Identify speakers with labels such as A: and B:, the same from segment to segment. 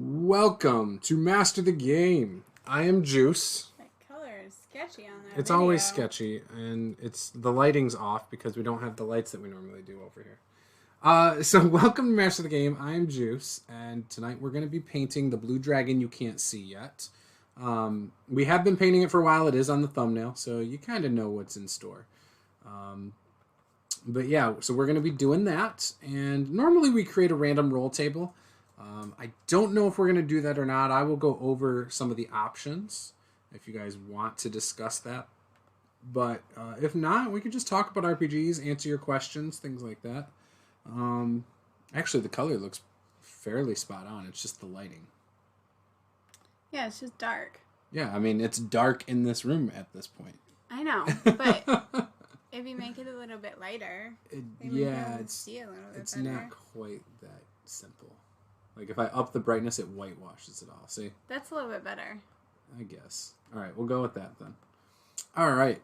A: Welcome to Master the Game. I am Juice.
B: That color is sketchy on that
A: It's
B: video.
A: always sketchy, and the lighting's off because we don't have the lights that we normally do over here. So welcome to Master the Game. I am Juice, and tonight we're going to be painting the blue dragon you can't see yet. We have been painting it for a while. It is on the thumbnail, so you kind of know what's in store. But yeah, so we're going to be doing that, and normally we create a random roll table. I don't know if we're going to do that or not. I will go over some of the options if you guys want to discuss that. But if not, we could just talk about RPGs, answer your questions, things like that. Actually, the color looks fairly spot on. It's just the lighting.
B: Yeah, it's just dark.
A: Yeah, I mean, it's dark in this room at this point.
B: I know, but if you make it a little bit lighter,
A: it's
B: better.
A: not quite that simple. Like, if I up the brightness, it whitewashes it all. See?
B: That's a little bit better.
A: I guess. All right, we'll go with that then. All right.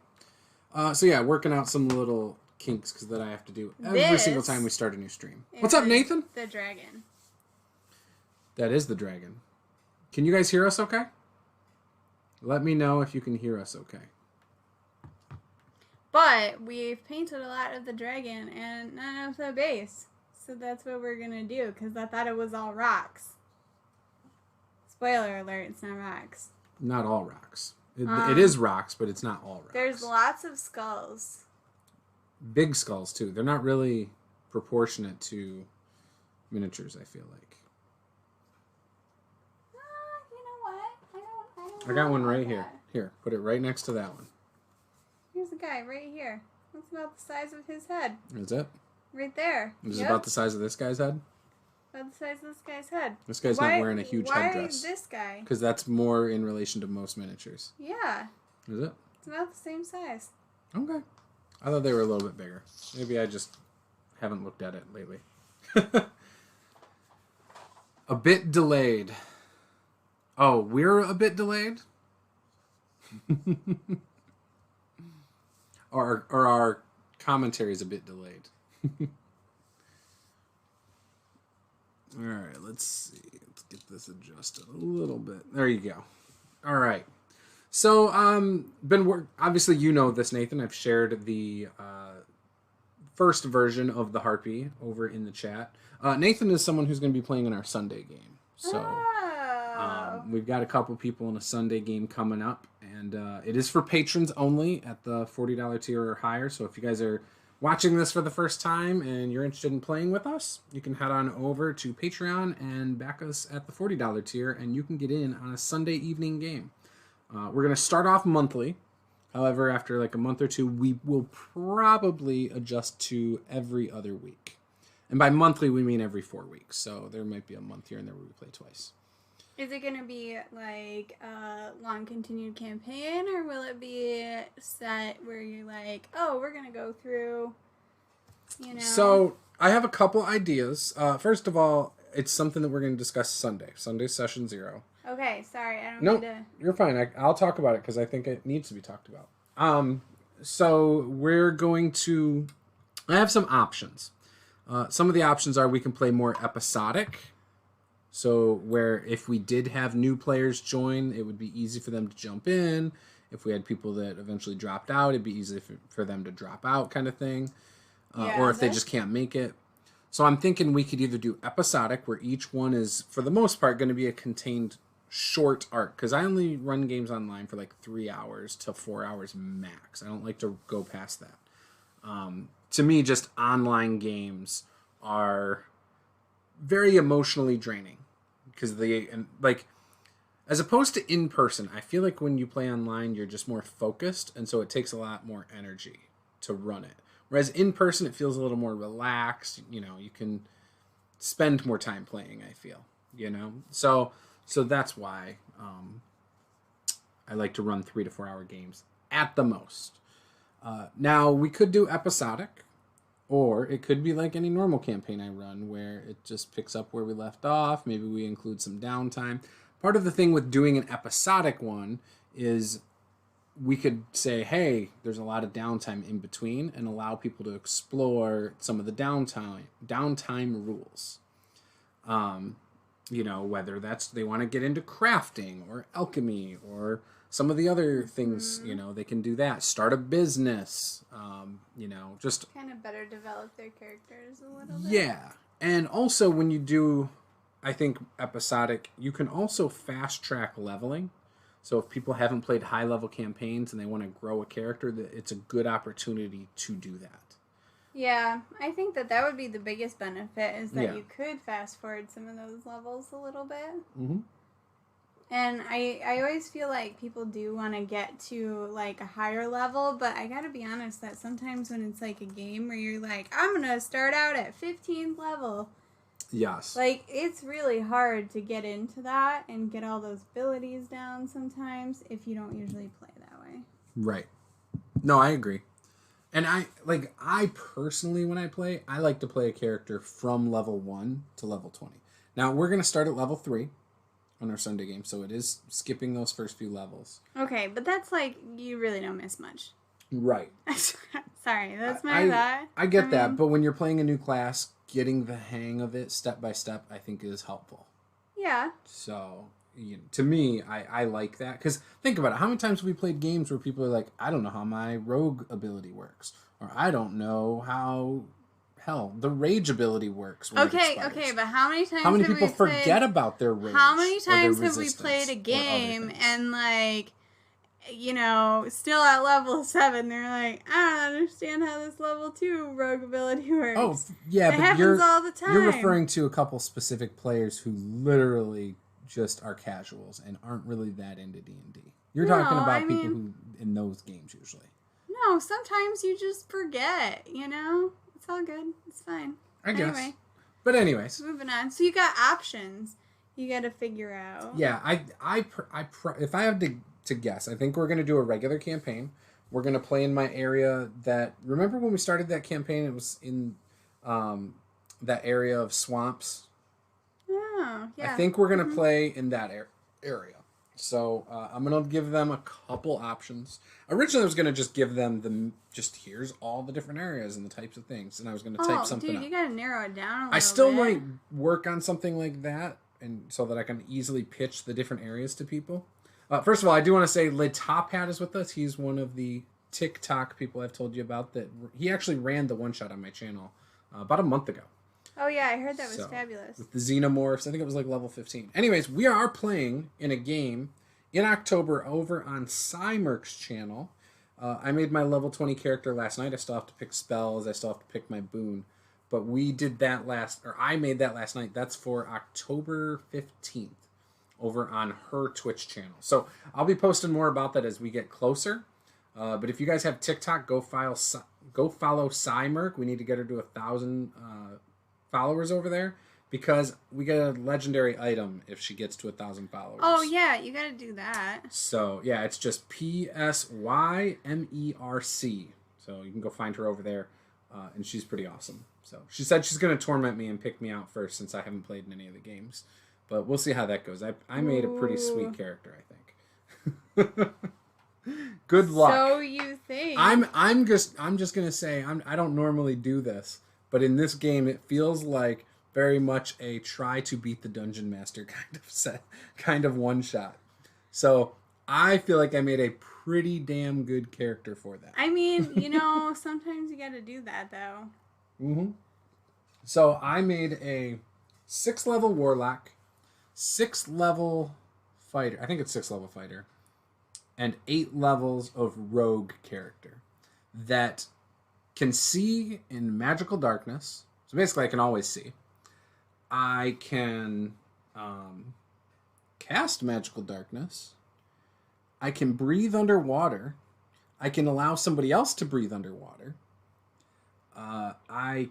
A: So, yeah, working out some little kinks because that I have to do every single time we start a new stream. What's up, Nathan?
B: The dragon.
A: That is the dragon. Can you guys hear us okay? Let me know if you can hear us okay.
B: But we've painted a lot of the dragon and none of the base. So that's what we're going to do, because I thought it was all rocks. Spoiler alert, it's not rocks.
A: Not all rocks. It is rocks, but it's not all rocks.
B: There's lots of skulls.
A: Big skulls, too. They're not really proportionate to miniatures, I feel like.
B: You know what?
A: I got one right here. Here, put it right next to that one.
B: Here's a guy right here. That's about the size of his head.
A: Is it?
B: Right there.
A: Is it about the size of this guy's head?
B: About the size of this guy's head.
A: This guy's not wearing a huge headdress.
B: Why this guy?
A: Because that's more in relation to most miniatures.
B: Yeah.
A: Is it?
B: It's about the same size.
A: Okay. I thought they were a little bit bigger. Maybe I just haven't looked at it lately. A bit delayed. Oh, we're a bit delayed? or our commentary is a bit delayed. All right, let's see. Let's get this adjusted a little bit. There you go. All right. So, obviously you know this, Nathan. I've shared the first version of the Harpy over in the chat. Nathan is someone who's going to be playing in our Sunday game. So, we've got a couple people in a Sunday game coming up, and it is for patrons only at the $40 tier or higher. So if you guys are watching this for the first time and you're interested in playing with us, you can head on over to Patreon and back us at the $40 tier, and you can get in on a Sunday evening game. We're going to start off monthly. However, after like a month or two, we will probably adjust to every other week. And by monthly, we mean every 4 weeks. So there might be a month here and there where we play twice.
B: Is it going to be like a long continued campaign, or will it be set where you're like, oh, we're going to go through, you know?
A: So I have a couple ideas. First of all, it's something that we're going to discuss Sunday. Sunday session 0.
B: Okay, sorry, I don't
A: No,
B: need to...
A: you're fine. I'll talk about it because I think it needs to be talked about. So we're going to... I have some options. Some of the options are we can play more episodic. So where if we did have new players join, it would be easy for them to jump in. If we had people that eventually dropped out, it'd be easy for them to drop out, kind of thing. Or if they just can't make it. So I'm thinking we could either do episodic, where each one is, for the most part, going to be a contained short arc. Because I only run games online for like 3 hours to 4 hours max. I don't like to go past that. To me, just online games are very emotionally draining. Because as opposed to in person, I feel like when you play online, you're just more focused, and so it takes a lot more energy to run it. Whereas in person, it feels a little more relaxed. You know, you can spend more time playing, I feel, you know? So that's why I like to run 3 to 4 hour games at the most. Now, we could do episodic, or it could be like any normal campaign I run where it just picks up where we left off. Maybe we include some downtime. Part of the thing with doing an episodic one is we could say, hey, there's a lot of downtime in between, and allow people to explore some of the downtime rules. You know, whether that's they want to get into crafting or alchemy or some of the other things, you know, they can do that. Start a business, you know, just...
B: Kind of better develop their characters a little bit.
A: Yeah. And also when you do, I think, episodic, you can also fast track leveling. So if people haven't played high-level campaigns and they want to grow a character, it's a good opportunity to do that.
B: Yeah, I think that would be the biggest benefit is that you could fast forward some of those levels a little bit. Mm-hmm. And I always feel like people do want to get to like a higher level, but I gotta be honest that sometimes when it's like a game where you're like, I'm gonna start out at 15th level.
A: Yes.
B: Like, it's really hard to get into that and get all those abilities down sometimes if you don't usually play that way.
A: Right. No, I agree. And I personally, when I play, I like to play a character from level 1 to level 20. Now, we're going to start at level 3 on our Sunday game, so it is skipping those first few levels.
B: Okay, but that's like, you really don't miss much.
A: Right.
B: Sorry, that's my thought.
A: I get that, but when you're playing a new class, getting the hang of it step by step, I think is helpful.
B: Yeah.
A: So, to me, I like that. Because think about it. How many times have we played games where people are like, I don't know how my rogue ability works. Or I don't know how, the rage ability works.
B: Okay, but how many times have
A: people forget about their rage?
B: How many times have we played a game and, like, you know, still at level 7, they're like, I don't understand how this level 2 rogue ability works.
A: Oh, yeah,
B: it happens all the time.
A: You're referring to a couple specific players who literally just are casuals and aren't really that into D&D. You're talking about people who in those games usually.
B: No, sometimes you just forget, you know? It's all good. It's fine.
A: I guess. Anyway. But anyways.
B: Moving on. So you got options you got to figure out.
A: Yeah, if I have to guess, I think we're going to do a regular campaign. We're going to play in my area that... Remember when we started that campaign? It was in that area of swamps.
B: Oh, yeah.
A: I think we're going to play in that area. So I'm going to give them a couple options. Originally, I was going to just give them here's all the different areas and the types of things. And I was going to type something up.
B: You got to narrow it down a little
A: I still might work on something like that, and so that I can easily pitch the different areas to people. First of all, I do want to say Lid Top Hat is with us. He's one of the TikTok people I've told you about. That he actually ran the one-shot on my channel about a month ago.
B: Oh, yeah, I heard that was fabulous. With
A: the Xenomorphs. I think it was like level 15. Anyways, we are playing in a game in October over on Cymerk's channel. I made my level 20 character last night. I still have to pick spells. I still have to pick my boon. But we did that I made that last night. That's for October 15th over on her Twitch channel. So I'll be posting more about that as we get closer. But if you guys have TikTok, go follow Cymerk. We need to get her to 1,000 followers over there, because we get a legendary item if she gets to 1,000 followers.
B: Oh yeah, you gotta do that.
A: So yeah, it's just PSYMERC. So you can go find her over there, and she's pretty awesome. So she said she's gonna torment me and pick me out first, since I haven't played in any of the games. But we'll see how that goes. I made a pretty sweet character, I think. Good luck.
B: So you think?
A: I'm just gonna say I don't normally do this. But in this game, it feels like very much a try to beat the dungeon master kind of one shot. So I feel like I made a pretty damn good character for that.
B: I mean, sometimes you got to do that though.
A: Mm-hmm. So I made a 6-level warlock, 6-level fighter. I think it's 6-level fighter, and 8 levels of rogue character that can see in magical darkness. So basically I can always see. I can cast magical darkness. I can breathe underwater. I can allow somebody else to breathe underwater. I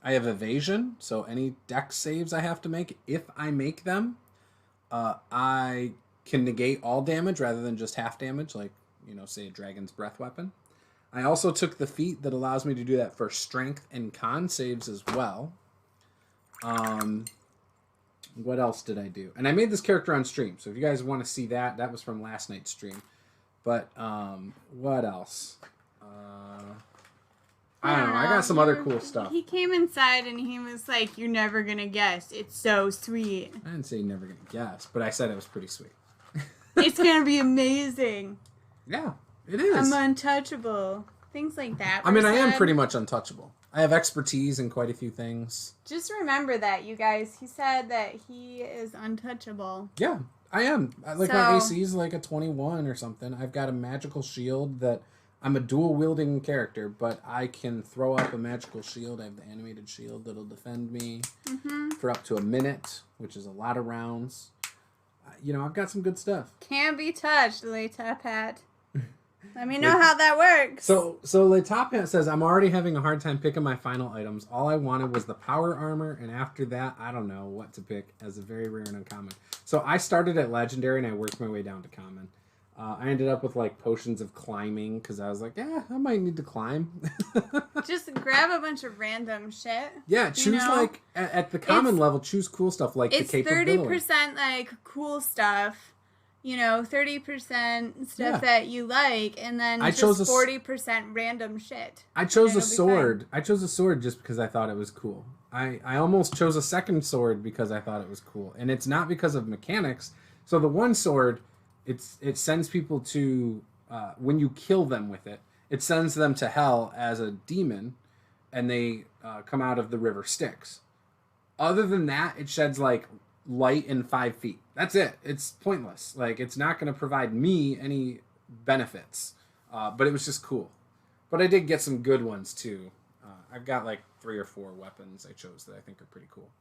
A: have evasion, so any dex saves I have to make, if I make them, I can negate all damage rather than just half damage, like, say a dragon's breath weapon. I also took the feat that allows me to do that for strength and con saves as well. What else did I do? And I made this character on stream, so if you guys want to see that, that was from last night's stream. But what else? I don't know. I got some other cool stuff.
B: He came inside and he was like, "You're never gonna guess. It's so sweet."
A: I didn't say you're never gonna guess, but I said it was pretty sweet.
B: It's gonna be amazing.
A: Yeah, it is.
B: I'm untouchable. Things like that.
A: I mean, I am pretty much untouchable. I have expertise in quite a few things.
B: Just remember that, you guys. He said that he is untouchable.
A: Yeah, I am. My AC is like a 21 or something. I've got a magical shield that... I'm a dual-wielding character, but I can throw up a magical shield. I have the animated shield that'll defend me for up to a minute, which is a lot of rounds. I've got some good stuff.
B: Can't be touched, Le Top Hat. Let me know how that works.
A: So Le Top Hat says, I'm already having a hard time picking my final items. All I wanted was the power armor, and after that, I don't know what to pick as a very rare and uncommon. So I started at legendary, and I worked my way down to common. I ended up with potions of climbing because I was like, yeah, I might need to climb.
B: Just grab a bunch of random shit.
A: Yeah, choose at the common level, choose cool stuff like the Cape of Billowing.
B: It's 30% cool stuff, 30% stuff that you like, and then just 40% random shit.
A: I chose a sword. I chose a sword just because I thought it was cool. I almost chose a second sword because I thought it was cool, and it's not because of mechanics. So the one sword... It sends people to, when you kill them with it, it sends them to hell as a demon, and they come out of the river Styx. Other than that, it sheds, light in 5 feet. That's it. It's pointless. It's not going to provide me any benefits. But it was just cool. But I did get some good ones, too. I've got, 3 or 4 weapons I chose that I think are pretty cool.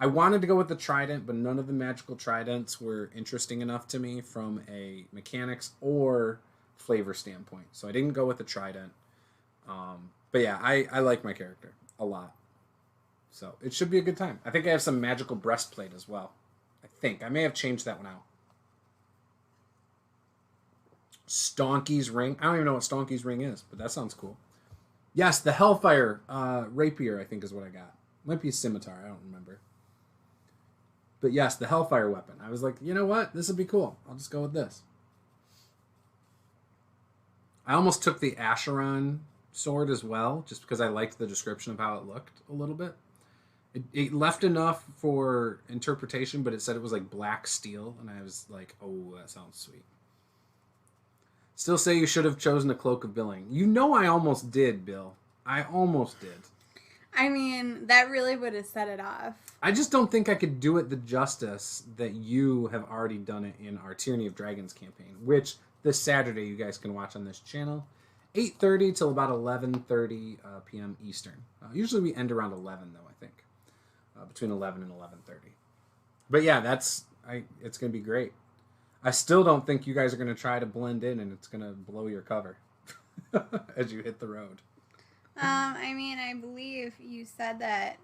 A: I wanted to go with the trident, but none of the magical tridents were interesting enough to me from a mechanics or flavor standpoint. So I didn't go with the trident. But yeah, I like my character a lot. So it should be a good time. I think I have some magical breastplate as well. I may have changed that one out. Stonky's ring. I don't even know what Stonky's ring is, but that sounds cool. Yes, the Hellfire rapier, I think is what I got. Might be a scimitar. I don't remember. But yes, the Hellfire weapon. I was like, you know what? This would be cool. I'll just go with this. I almost took the Acheron sword as well, just because I liked the description of how it looked a little bit. It left enough for interpretation, but it said it was black steel, and I was like, oh, that sounds sweet. Still say you should have chosen a Cloak of Billing. I almost did, Bill. I almost did.
B: I mean, that really would have set it off.
A: I just don't think I could do it the justice that you have already done it in our Tyranny of Dragons campaign, which this Saturday you guys can watch on this channel, 8:30 till about 11:30 p.m. Eastern. Usually we end around 11, though, I think. Between 11 and 11:30. But yeah, it's going to be great. I still don't think you guys are going to try to blend in and it's going to blow your cover as you hit the road.
B: I believe you said that,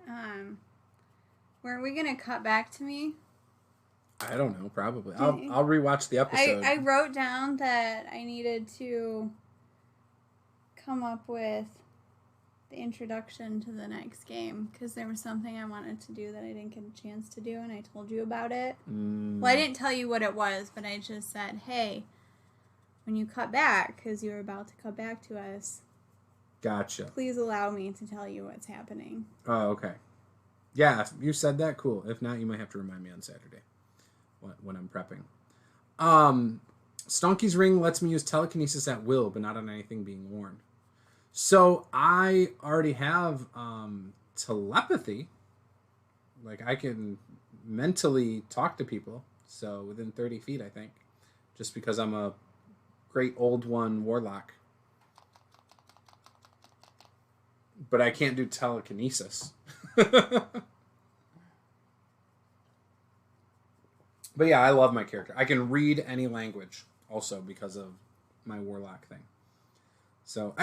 B: were we going to cut back to me?
A: I don't know, probably. I'll rewatch the episode.
B: I wrote down that I needed to come up with the introduction to the next game, because there was something I wanted to do that I didn't get a chance to do, and I told you about it. Well, I didn't tell you what it was, but I just said, hey, when you cut back, because you were about to cut back to us...
A: Gotcha.
B: Please allow me to tell you what's happening.
A: Oh, okay. Yeah, if you said that, cool. If not, you might have to remind me on Saturday when I'm prepping. Stonky's ring lets me use telekinesis at will, but not on anything being worn. So I already have telepathy. I can mentally talk to people. So within 30 feet, I think. Just because I'm a great old one warlock. But I can't do telekinesis. But yeah, I love my character. I can read any language also because of my warlock thing. So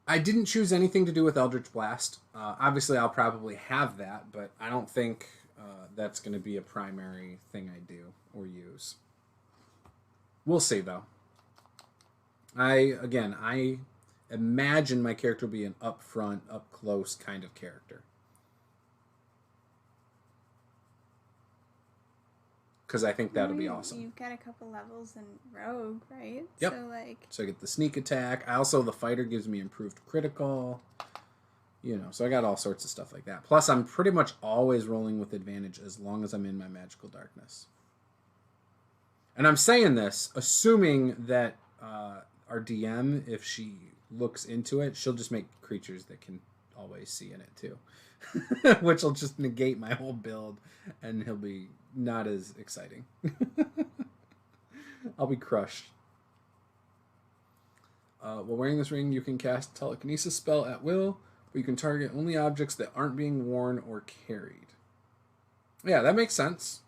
A: I didn't choose anything to do with Eldritch Blast. Obviously, I'll probably have that, but I don't think that's going to be a primary thing I do or use. We'll see, though. I imagine my character will be an up-front, up-close kind of character. Because I think that'll be awesome.
B: You've got a couple levels in Rogue, right?
A: Yep. So I get the sneak attack. The fighter gives me improved critical. You know, so I got all sorts of stuff like that. Plus, I'm pretty much always rolling with advantage as long as I'm in my magical darkness. And I'm saying this, assuming that our DM, if she looks into it, she'll just make creatures that can always see in it too. Which will just negate my whole build, and he'll be not as exciting. I'll be crushed. While wearing this ring, you can cast telekinesis spell at will, but you can target only objects that aren't being worn or carried. Yeah, that makes sense.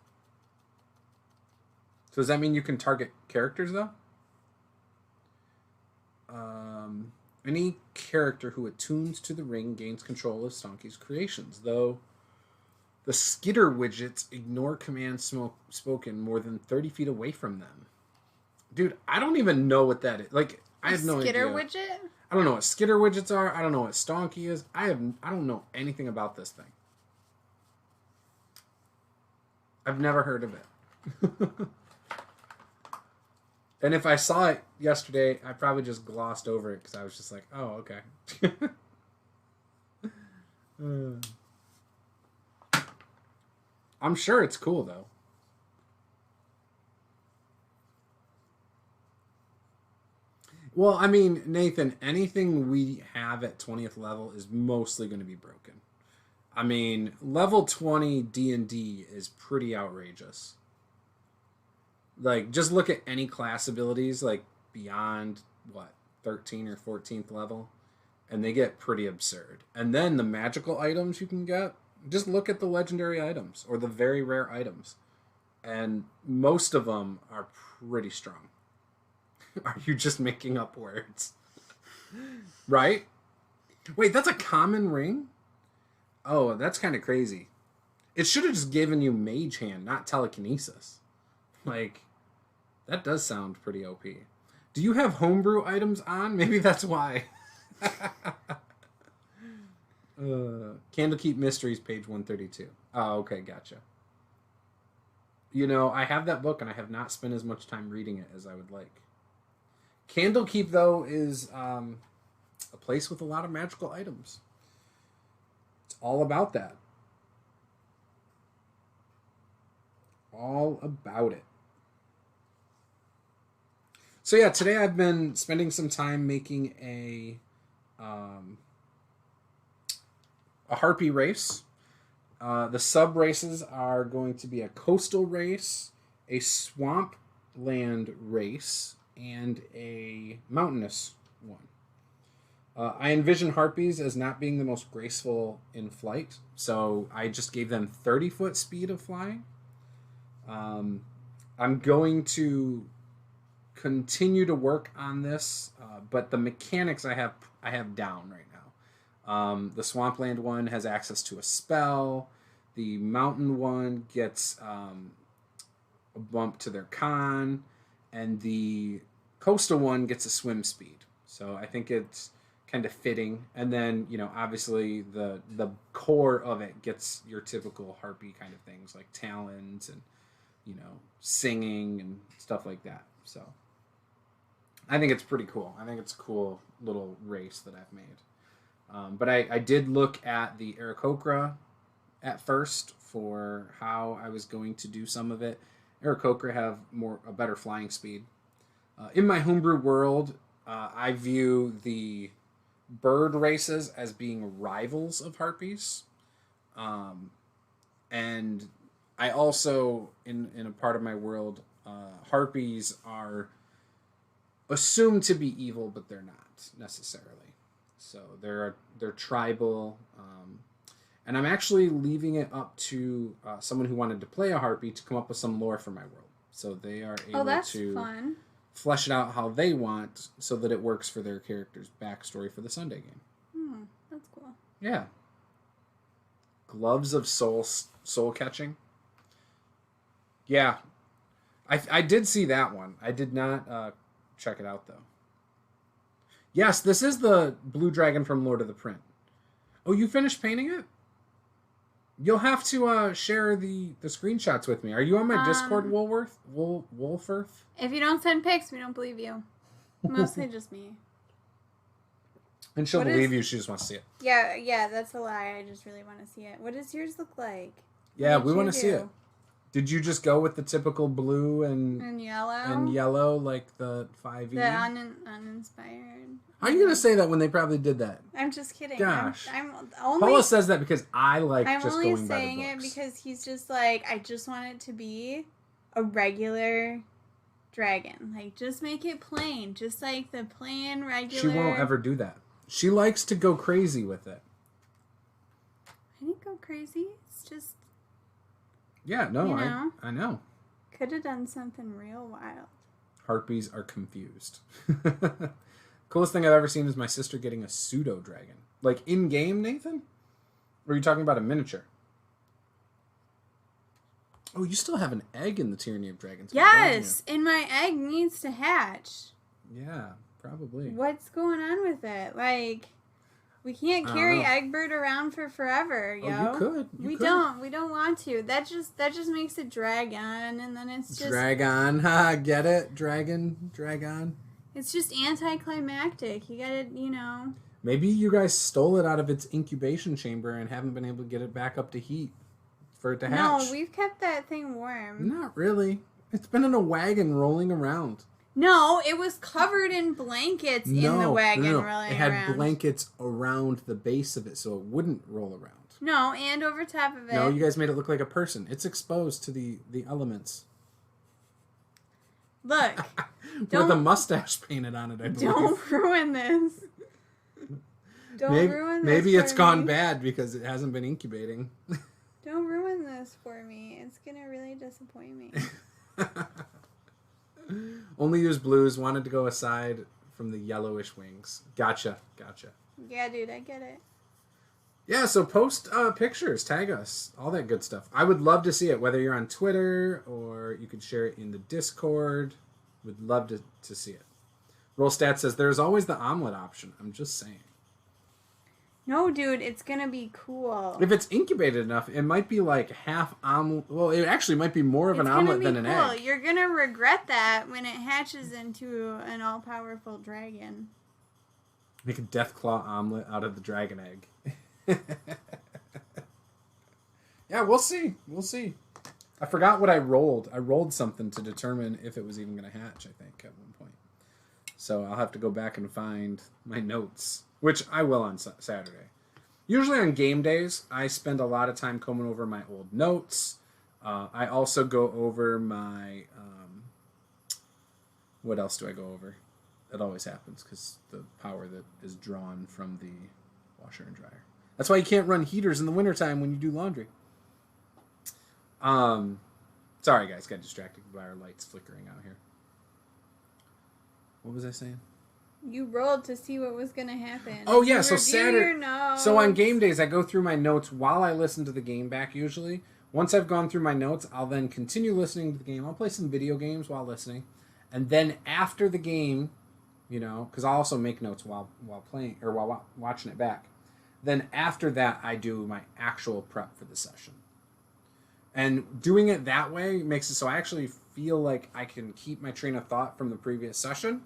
A: So does that mean you can target characters, though? Any character who attunes to the ring gains control of Stonky's creations, though the skitter widgets ignore commands spoken more than 30 feet away from them. Dude, I don't even know what that is. Like, I have no idea.
B: Skitter widget?
A: I don't know what skitter widgets are. I don't know what Stonky is. I don't know anything about this thing. I've never heard of it. And if I saw it yesterday, I probably just glossed over it because I was just like, oh, okay. I'm sure it's cool, though. Well, I mean, Nathan, anything we have at 20th level is mostly going to be broken. I mean, level 20 D&D is pretty outrageous. Like, just look at any class abilities, like, beyond, 13 or 14th level, and they get pretty absurd. And then the magical items you can get, just look at the legendary items, or the very rare items. And most of them are pretty strong. Are you just making up words? Right? Wait, that's a common ring? Oh, that's kind of crazy. It should have just given you Mage Hand, not Telekinesis. Like, that does sound pretty OP. Do you have homebrew items on? Maybe that's why. Candlekeep Mysteries, page 132. Oh, okay, gotcha. You know, I have that book, and I have not spent as much time reading it as I would like. Candlekeep, though, is a place with a lot of magical items. It's all about that. All about it. So yeah, today I've been spending some time making a Harpy Race. The sub races are going to be a coastal race, a swampland race, and a mountainous one. I envision harpies as not being the most graceful in flight, so I just gave them 30-foot speed of flying. I'm going to continue to work on this, but the mechanics I have down right now. The swampland one has access to a spell. The mountain one gets a bump to their con, and the coastal one gets a swim speed. So I think it's kind of fitting. And then, you know, obviously the core of it gets your typical harpy kind of things like talons and, you know, singing and stuff like that. So I think it's pretty cool. I think it's a cool little race that I've made. But I did look at the Aarakocra at first for how I was going to do some of it. Aarakocra have a better flying speed. In my homebrew world, I view the bird races as being rivals of harpies. And I also, in a part of my world, harpies are assumed to be evil, but they're not necessarily. So they're tribal, and I'm actually leaving it up to someone who wanted to play a harpy to come up with some lore for my world. So they are able to
B: fun.
A: Flesh it out how they want, so that it works for their character's backstory for the Sunday game.
B: That's cool.
A: Yeah. Gloves of soul catching. Yeah, I did see that one. I did not check it out, though. Yes, this is the blue dragon from Lord of the Print. Oh, you finished painting it? You'll have to share the screenshots with me. Are you on my Discord, Wolfirth?
B: If you don't send pics, we don't believe you. Mostly just me.
A: And she'll believe you. She just wants to see it.
B: Yeah, that's a lie. I just really want to see it. What does yours look like?
A: Yeah, we want to see it. Did you just go with the typical blue and
B: yellow?
A: And yellow, like the 5e?
B: The uninspired.
A: How are you going to say that when they probably did that?
B: I'm just kidding.
A: Gosh.
B: I'm only...
A: Paula says that because I like just going by the books. I'm only saying
B: it because he's just like, I just want it to be a regular dragon. Like, just make it plain. Just like the plain, regular...
A: She won't ever do that. She likes to go crazy with it.
B: I didn't go crazy. It's just...
A: Yeah, no, I know.
B: Could have done something real wild.
A: Harpies are confused. Coolest thing I've ever seen is my sister getting a pseudo dragon. Like in game, Nathan? Or are you talking about a miniature? Oh, you still have an egg in the Tyranny of Dragons.
B: Yes, and my egg needs to hatch.
A: Yeah, probably.
B: What's going on with it? Like, we can't carry Eggbird around for forever, yo.
A: Oh, you could.
B: We don't want to. That just makes it drag on, and then it's just...
A: Drag on. Ha, get it? Drag on.
B: It's just anticlimactic. You gotta,
A: Maybe you guys stole it out of its incubation chamber and haven't been able to get it back up to heat for it to hatch.
B: No, we've kept that thing warm.
A: Not really. It's been in a wagon rolling around.
B: No, it was covered in blankets in the wagon rolling around.
A: It had blankets around the base of it so it wouldn't roll around.
B: No, and over top of it.
A: No, you guys made it look like a person. It's exposed to the elements.
B: Look.
A: With a mustache painted on it, I believe.
B: Don't ruin this. Ruin this.
A: Maybe it's gone bad because it hasn't been incubating.
B: Don't ruin this for me. It's going to really disappoint me.
A: Only use blues. Wanted to go aside from the yellowish wings. Gotcha.
B: Yeah, dude, I get it.
A: Yeah, so post pictures, tag us, all that good stuff. I would love to see it, whether you're on Twitter or you could share it in the Discord. Would love to see it. Roll Stat says, there's always the omelet option. I'm just saying.
B: No, dude, it's going to be cool.
A: If it's incubated enough, it might be like half omelet. Well, it actually might be more of an omelet than an egg.
B: You're going to regret that when it hatches into an all-powerful dragon.
A: Make a Deathclaw omelet out of the dragon egg. Yeah, we'll see. I forgot what I rolled. I rolled something to determine if it was even going to hatch, I think, at one point. So I'll have to go back and find my notes, which I will on Saturday. Usually on game days, I spend a lot of time combing over my old notes. I also go over my... what else do I go over? It always happens because the power that is drawn from the washer and dryer. That's why you can't run heaters in the wintertime when you do laundry. Sorry guys, got distracted by our lights flickering out here. What was I saying?
B: You rolled to see what was going to happen.
A: Oh yeah, so Saturday. So on game days, I go through my notes while I listen to the game back usually. Once I've gone through my notes, I'll then continue listening to the game. I'll play some video games while listening. And then after the game, because I'll also make notes while playing or while watching it back. Then after that, I do my actual prep for the session. And doing it that way makes it so I actually feel like I can keep my train of thought from the previous session.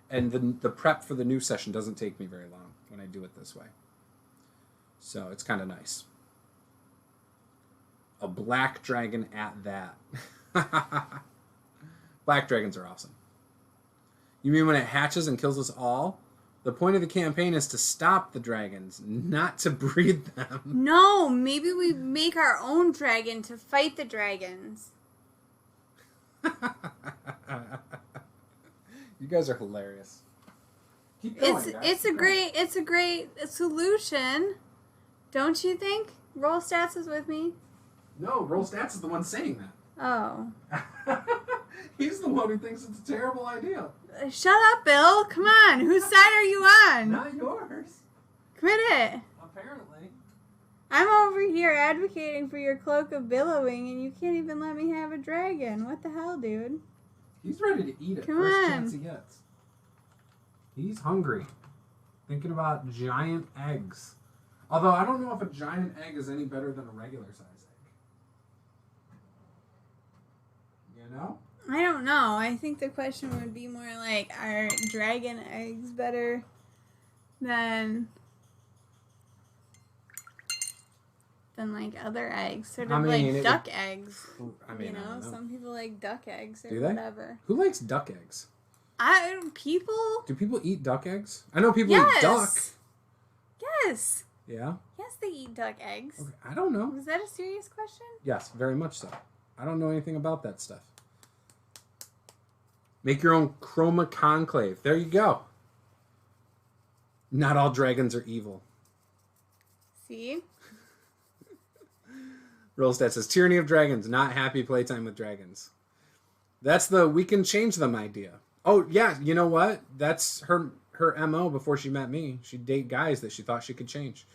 A: And the prep for the new session doesn't take me very long when I do it this way. So it's kind of nice. A black dragon at that. Black dragons are awesome. You mean when it hatches and kills us all? The point of the campaign is to stop the dragons, not to breed them.
B: No, maybe we make our own dragon to fight the dragons.
A: You guys are hilarious. Keep going, guys.
B: It's a great solution, don't you think? Roll Stats is with me.
A: No, Roll Stats is the one saying that.
B: Oh.
A: He's the one who thinks it's a terrible idea.
B: Shut up, Bill. Come on. Whose side are you on?
A: Not yours.
B: Quit it.
A: Apparently.
B: I'm over here advocating for your cloak of billowing, and you can't even let me have a dragon. What the hell, dude?
A: He's ready to eat it.
B: Come
A: First
B: on.
A: chance he gets. He's hungry. Thinking about giant eggs. Although I don't know if a giant egg is any better than a regular size egg. You know?
B: I don't know. I think the question would be more like, are dragon eggs better than like other eggs. Sort
A: I
B: of
A: mean,
B: like duck eggs.
A: I mean,
B: you know,
A: I don't know.
B: some people like duck eggs or
A: Do they?
B: whatever.
A: Who likes duck eggs?
B: People.
A: Do people eat duck eggs? I know people
B: Yes.
A: eat duck.
B: Yes.
A: Yeah?
B: Yes, they eat duck eggs.
A: Okay. I don't know.
B: Was that a serious question?
A: Yes, very much so. I don't know anything about that stuff. Make your own chroma conclave. There you go. Not all dragons are evil.
B: See?
A: Rollstat says, tyranny of dragons, not happy playtime with dragons. That's the we can change them idea. Oh, yeah, you know what? That's her MO before she met me. She'd date guys that she thought she could change.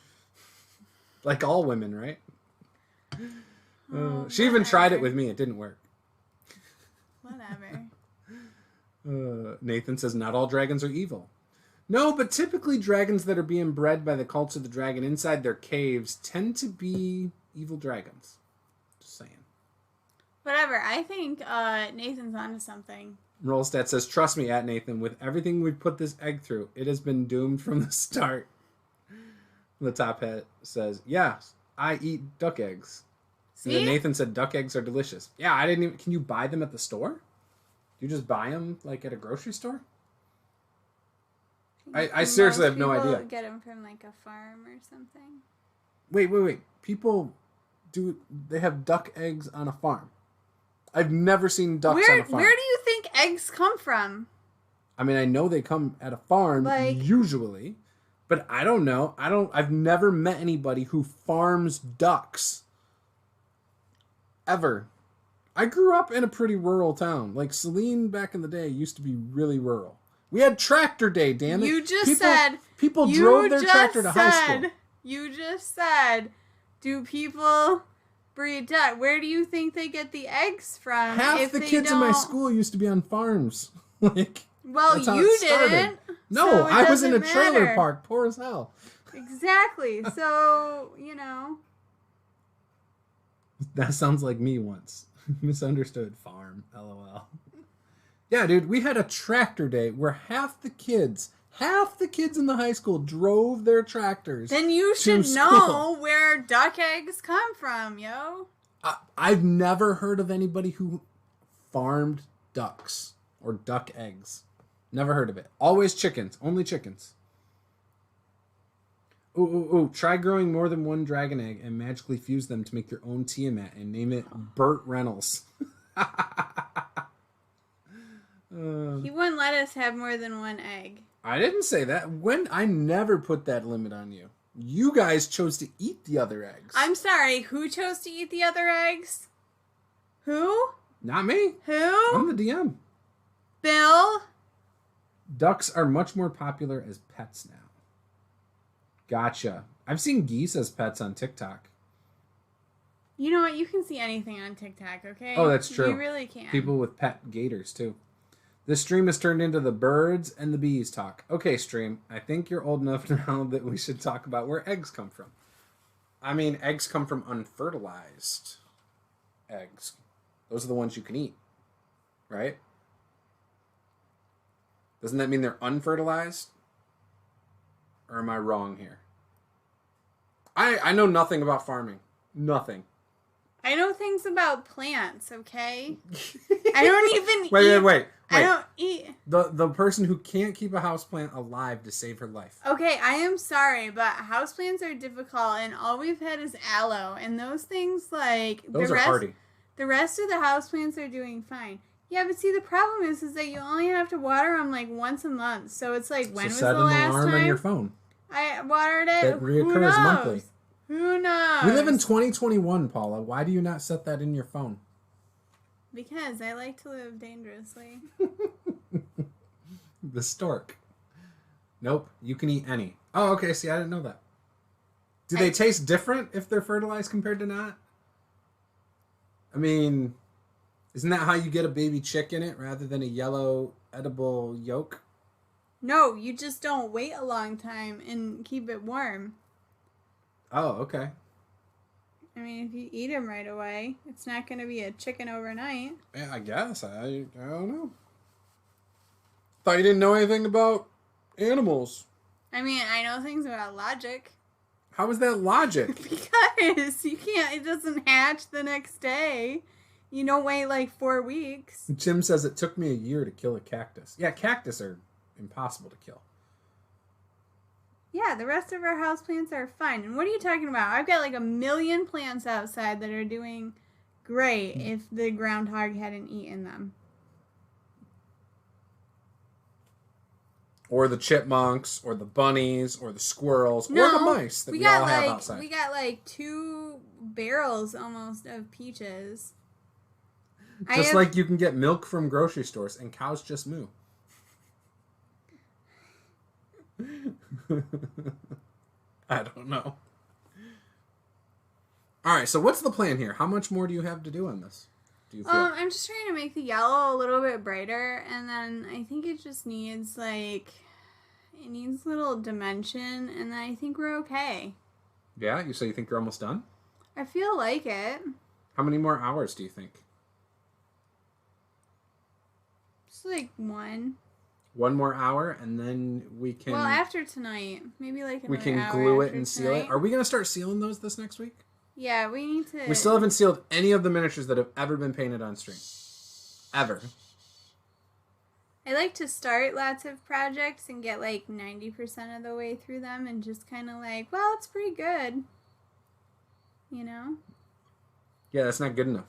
A: Like all women, right? She even tried it with me. It didn't work.
B: Whatever.
A: Nathan says, not all dragons are evil. No, but typically dragons that are being bred by the cults of the dragon inside their caves tend to be evil dragons. Just saying.
B: Whatever. I think Nathan's onto something.
A: Rollstat says, trust me, at Nathan, with everything we've put this egg through, it has been doomed from the start. The top hat says, yes, I eat duck eggs.
B: See?
A: And then Nathan said, duck eggs are delicious. Yeah, I didn't even... Can you buy them at the store? Do you just buy them, like, at a grocery store? I seriously have no idea.
B: Get them from, like, a farm or something.
A: Wait. People they have duck eggs on a farm. I've never seen ducks on a farm.
B: Where do you think eggs come from?
A: I mean, I know they come at a farm, usually. But I don't know. I've never met anybody who farms ducks. Ever. I grew up in a pretty rural town. Like, Saline back in the day used to be really rural. We had tractor day, damn it.
B: You just said...
A: People drove their tractor to high school.
B: You just said, do people breed duck? Where do you think they get the eggs from?
A: Half the kids in my school used to be on farms. Like,
B: well, you didn't.
A: No,
B: so
A: I was in a trailer park, poor as hell.
B: Exactly. So, you know.
A: That sounds like me once. Misunderstood farm, LOL. Yeah, dude, we had a tractor day where half the kids in the high school drove their tractors.
B: Then you should know where duck eggs come from, yo.
A: I've never heard of anybody who farmed ducks or duck eggs. Never heard of it. Always chickens. Only chickens. Ooh. Try growing more than one dragon egg and magically fuse them to make your own Tiamat and name it Burt Reynolds.
B: He wouldn't let us have more than one egg.
A: I didn't say that. I never put that limit on you. You guys chose to eat the other eggs.
B: I'm sorry, who chose to eat the other eggs? Who?
A: Not me.
B: Who?
A: I'm the DM.
B: Bill?
A: Ducks are much more popular as pets now. Gotcha. I've seen geese as pets on TikTok.
B: You know what? You can see anything on TikTok, okay?
A: Oh, that's true.
B: You really can.
A: People with pet gators, too. This stream has turned into the birds and the bees talk. Okay, stream. I think you're old enough now that we should talk about where eggs come from. I mean, eggs come from unfertilized eggs. Those are the ones you can eat. Right? Doesn't that mean they're unfertilized? Or am I wrong here? I know nothing about farming. Nothing.
B: I know things about plants, okay? I don't even
A: Wait.
B: I don't eat.
A: The person who can't keep a houseplant alive to save her life.
B: Okay, I am sorry, but houseplants are difficult, and all we've had is aloe, and those things, like...
A: Those are hardy.
B: The rest of the houseplants are doing fine. Yeah, but see, the problem is that you only have to water them, like, once a month. So it's like, when was the last time?
A: Set an alarm on your phone.
B: I watered it.
A: That reoccurs monthly.
B: Who knows?
A: We live in 2021, Paula. Why do you not set that in your phone?
B: Because I like to live dangerously.
A: The stork. Nope, you can eat any. Oh, okay, see, I didn't know that. Do they taste different if they're fertilized compared to not? I mean, isn't that how you get a baby chick in it rather than a yellow edible yolk?
B: No, you just don't wait a long time and keep it warm.
A: Oh, okay.
B: I mean, if you eat them right away, it's not going to be a chicken overnight.
A: Yeah, I guess. I don't know. Thought you didn't know anything about animals.
B: I mean, I know things about logic.
A: How is that logic?
B: Because you can't, it doesn't hatch the next day. You don't wait like 4 weeks.
A: Jim says it took me a year to kill a cactus. Yeah, cactus are impossible to kill.
B: Yeah, the rest of our houseplants are fine. And what are you talking about? I've got like 1 million plants outside that are doing great if the groundhog hadn't eaten them.
A: Or the chipmunks, or the bunnies, or the squirrels, or the mice that we all have outside.
B: We got like 2 barrels almost of peaches.
A: Just like you can get milk from grocery stores, and cows just moo. I don't know. Alright, so what's the plan here? How much more do you have to do on this? Do you feel?
B: I'm just trying to make the yellow a little bit brighter, and then I think it just needs it needs a little dimension, and then I think we're okay.
A: Yeah? So you think you're almost done?
B: I feel like it.
A: How many more hours do you think?
B: Just like 1.
A: 1 more hour, and then we can...
B: Well, after tonight. Maybe like another
A: we can
B: hour
A: glue it
B: after
A: and seal
B: tonight.
A: it. Are we going to start sealing those this next week?
B: Yeah, we need to...
A: We still haven't sealed any of the miniatures that have ever been painted on stream. Ever.
B: I like to start lots of projects and get like 90% of the way through them and just kind of like, well, it's pretty good. You know?
A: Yeah, that's not good enough.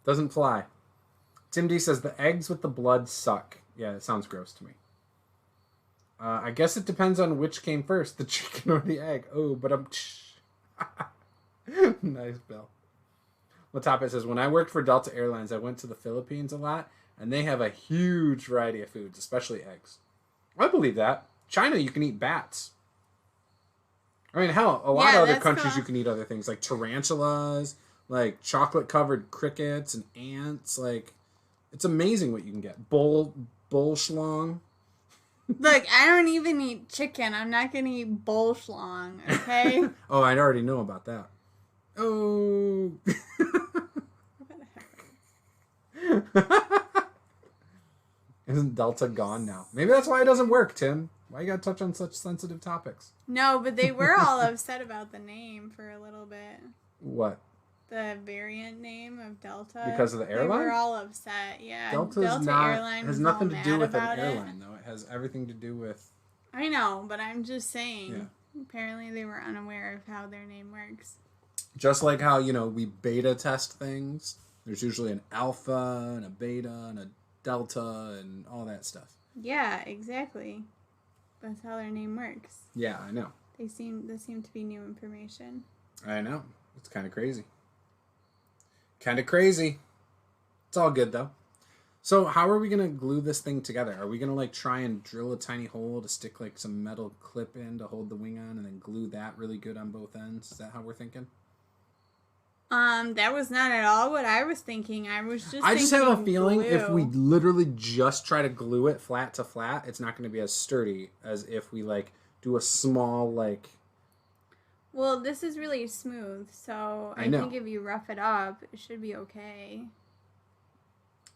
A: Doesn't fly. Tim D says the eggs with the blood suck. Yeah, it sounds gross to me. I guess it depends on which came first, the chicken or the egg. Oh, but I'm... Nice, Bill. Latapa says, when I worked for Delta Airlines, I went to the Philippines a lot, and they have a huge variety of foods, especially eggs. I believe that. China, you can eat bats. I mean, hell, a lot of other countries you can eat other things, like tarantulas, like chocolate-covered crickets and ants. Like, it's amazing what you can get. Bull schlong.
B: Look, I don't even eat chicken. I'm not going to eat bull schlong, okay?
A: Oh, I already know about that. Oh. Isn't Delta gone now? Maybe that's why it doesn't work, Tim. Why you gotta touch on such sensitive topics?
B: No, but they were all upset about the name for a little bit.
A: What?
B: The variant name of Delta.
A: Because of the airline?
B: They were all upset, yeah.
A: Delta
B: Airline
A: has nothing to do with an airline, though. It has everything to do with...
B: I know, but I'm just saying.
A: Yeah.
B: Apparently they were unaware of how their name works.
A: Just like how, we beta test things. There's usually an alpha and a beta and a delta and all that stuff.
B: Yeah, exactly. That's how their name works.
A: Yeah, I know.
B: This seem to be new information.
A: I know. It's kind of crazy. Kind of crazy. It's all good, though. So how are we going to glue this thing together? Are we going to, try and drill a tiny hole to stick, some metal clip in to hold the wing on and then glue that really good on both ends? Is that how we're thinking?
B: That was not at all what I was thinking. I just
A: have a feeling if we literally just try to glue it flat to flat, it's not going to be as sturdy as if we, do a small,
B: Well, this is really smooth, so I think if you rough it up, it should be okay.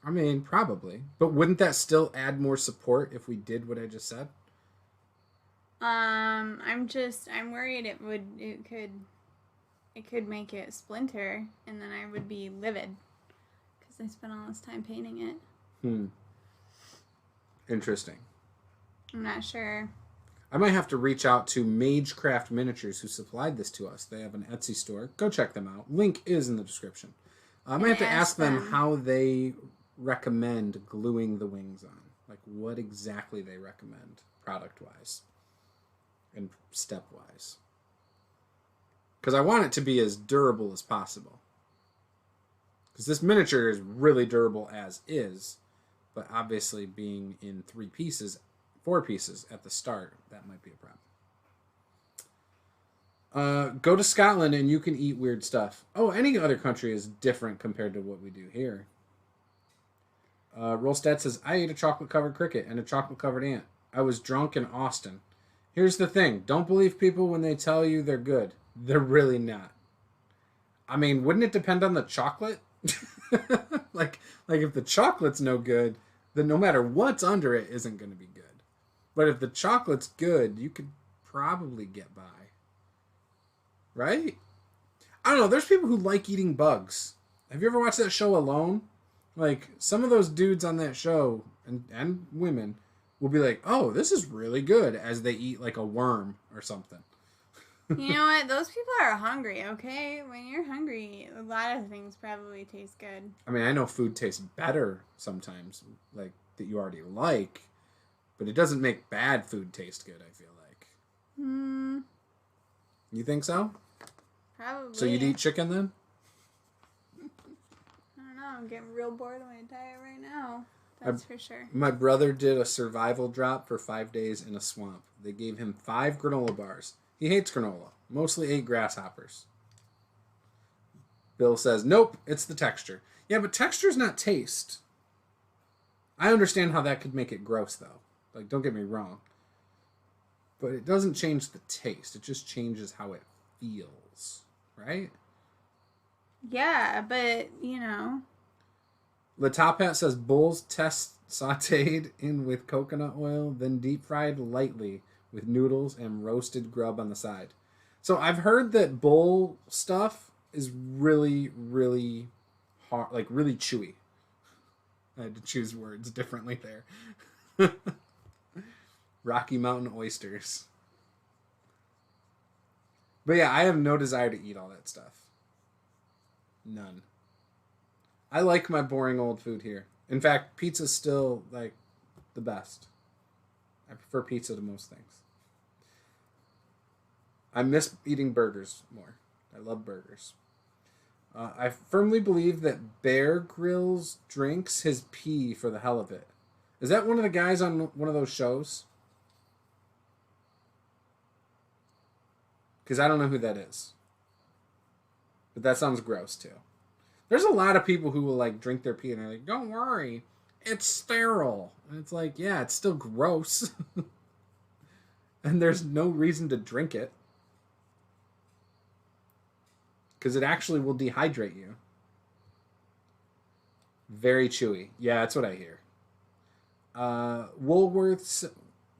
A: I mean, probably. But wouldn't that still add more support if we did what I just said?
B: I'm worried it could make it splinter, and then I would be livid because I spent all this time painting it.
A: Interesting.
B: I'm not sure.
A: I might have to reach out to Magecraft Miniatures, who supplied this to us. They have an Etsy store. Go check them out. Link is in the description. I might have to ask them how they recommend gluing the wings on. What exactly they recommend product-wise and step-wise. Because I want it to be as durable as possible. Because this miniature is really durable as is, but obviously being in 4 pieces at the start, that might be a problem. Go to Scotland and you can eat weird stuff. Oh, any other country is different compared to what we do here. Rollstat says, I ate a chocolate-covered cricket and a chocolate-covered ant. I was drunk in Austin. Here's the thing. Don't believe people when they tell you they're good. They're really not. I mean, wouldn't it depend on the chocolate? like if the chocolate's no good, then no matter what's under it isn't going to be good. But if the chocolate's good, you could probably get by. Right? I don't know. There's people who like eating bugs. Have you ever watched that show Alone? Like, some of those dudes on that show, and women, will be like, oh, this is really good, as they eat, like, a worm or something.
B: You know what? Those people are hungry, okay? When you're hungry, a lot of things probably taste good.
A: I mean, I know food tastes better sometimes, like, that you already like, but it doesn't make bad food taste good, I feel like. You think so?
B: Probably.
A: So you'd eat chicken then?
B: I don't know. I'm getting real bored of my diet right now. That's for sure.
A: My brother did a survival drop for 5 days in a swamp. They gave him 5 granola bars. He hates granola. Mostly ate grasshoppers. Bill says, nope, it's the texture. Yeah, but texture's not taste. I understand how that could make it gross, though. Like, don't get me wrong. But it doesn't change the taste. It just changes how it feels. Right?
B: Yeah, but, you know.
A: The Top Hat says, bulls test sauteed in with coconut oil, then deep fried lightly with noodles and roasted grub on the side. So I've heard that bull stuff is really, really hard, like really chewy. I had to choose words differently there. Rocky Mountain oysters. But yeah, I have no desire to eat all that stuff. None. I like my boring old food here. In fact, pizza's still, like, the best. I prefer pizza to most things. I miss eating burgers more. I love burgers. I firmly believe that Bear Grylls drinks his pee for the hell of it. Is that one of the guys on one of those shows? Because I don't know who that is. But that sounds gross, too. There's a lot of people who will, like, drink their pee and they're like, don't worry, it's sterile. And it's like, yeah, it's still gross. And there's no reason to drink it. Because it actually will dehydrate you. Very chewy. Yeah, that's what I hear.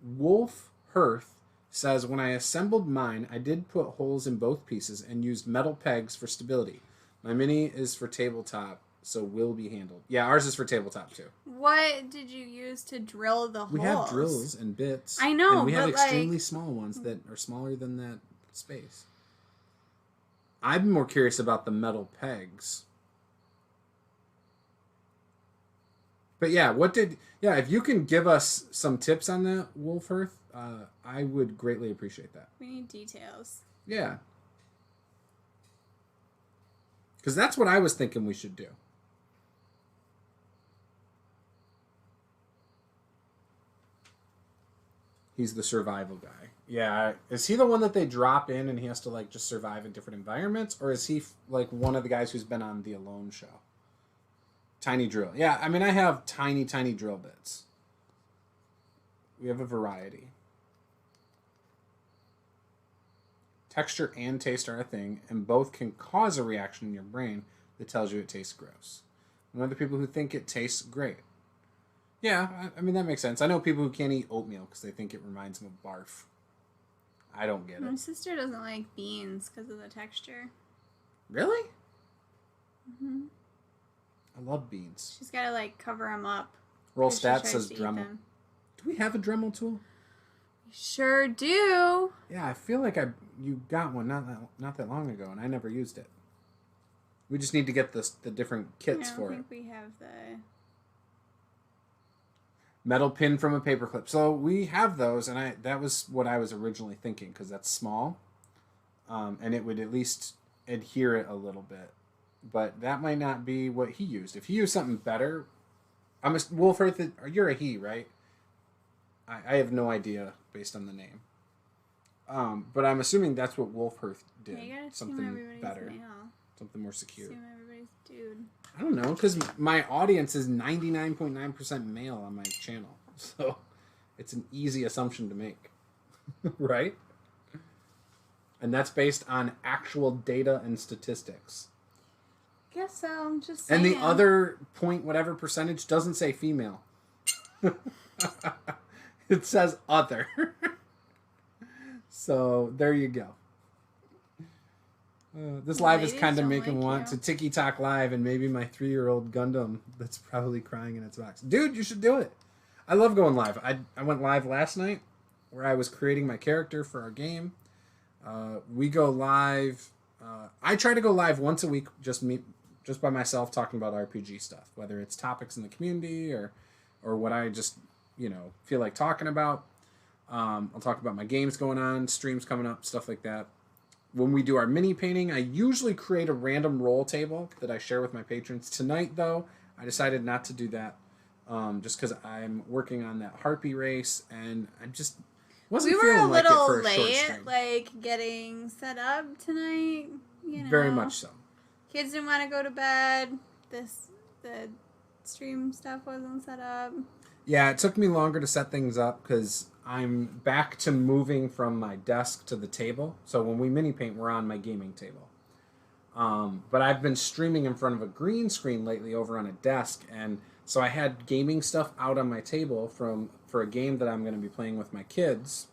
A: Wolf Hearth says, when I assembled mine, I did put holes in both pieces and used metal pegs for stability. My mini is for tabletop, so will be handled. Yeah, ours is for tabletop, too.
B: What did you use to drill the holes?
A: We have drills and bits.
B: I know,
A: and we have
B: but
A: extremely small ones that are smaller than that space. I'm more curious about the metal pegs. But yeah, if you can give us some tips on that, Wolfhearth, I would greatly appreciate that.
B: We need details.
A: Yeah. Because that's what I was thinking we should do. He's the survival guy. Yeah. Is he the one that they drop in and he has to, like, just survive in different environments? Or is he, like, one of the guys who's been on the Alone show? Tiny drill. Yeah, I mean, I have tiny, tiny drill bits. We have a variety. Texture and taste are a thing, and both can cause a reaction in your brain that tells you it tastes gross. And other people who think it tastes great. Yeah, I mean, that makes sense. I know people who can't eat oatmeal because they think it reminds them of barf. I don't get it.
B: My sister doesn't like beans because of the texture.
A: Really? Mm-hmm. I love beans.
B: She's got to, like, cover them up.
A: Roll Stat says Dremel. Do we have a Dremel tool?
B: Sure do.
A: Yeah, I feel like you got one not that long ago, and I never used it. We just need to get the different kits for it.
B: I think we have the
A: metal pin from a paperclip. So we have those, and that was what I was originally thinking, because that's small, and it would at least adhere it a little bit. But that might not be what he used. If he used something better, Wolfhearth, you're a he, right? I have no idea based on the name. But I'm assuming that's what Wolfhearth did.
B: Yeah,
A: something better. Mail. Something more secure.
B: Assume everybody's dude.
A: I don't know, because my audience is 99.9% male on my channel. So it's an easy assumption to make. Right? And that's based on actual data and statistics.
B: Guess so. I'm just saying.
A: And the other point whatever percentage doesn't say female. It says other. So there you go. This live is kind of making me want to ticky-tock live, and maybe my 3-year-old Gundam that's probably crying in its box. Dude, you should do it. I love going live. I went live last night where I was creating my character for our game. We go live. I try to go live once a week, just by myself talking about RPG stuff, whether it's topics in the community or what I just feel like talking about. I'll talk about my games going on, streams coming up, stuff like that. When we do our mini painting, I usually create a random roll table that I share with my patrons. Tonight, though, I decided not to do that, just because I'm working on that Harpy Race, and I just wasn't feeling like it for a short stream. We were a little
B: late, like, getting set up tonight,
A: Very much so.
B: Kids didn't want to go to bed. The stream stuff wasn't set up.
A: Yeah, it took me longer to set things up, because I'm back to moving from my desk to the table. So when we mini paint, we're on my gaming table. But I've been streaming in front of a green screen lately over on a desk, and so I had gaming stuff out on my table for a game that I'm going to be playing with my kids.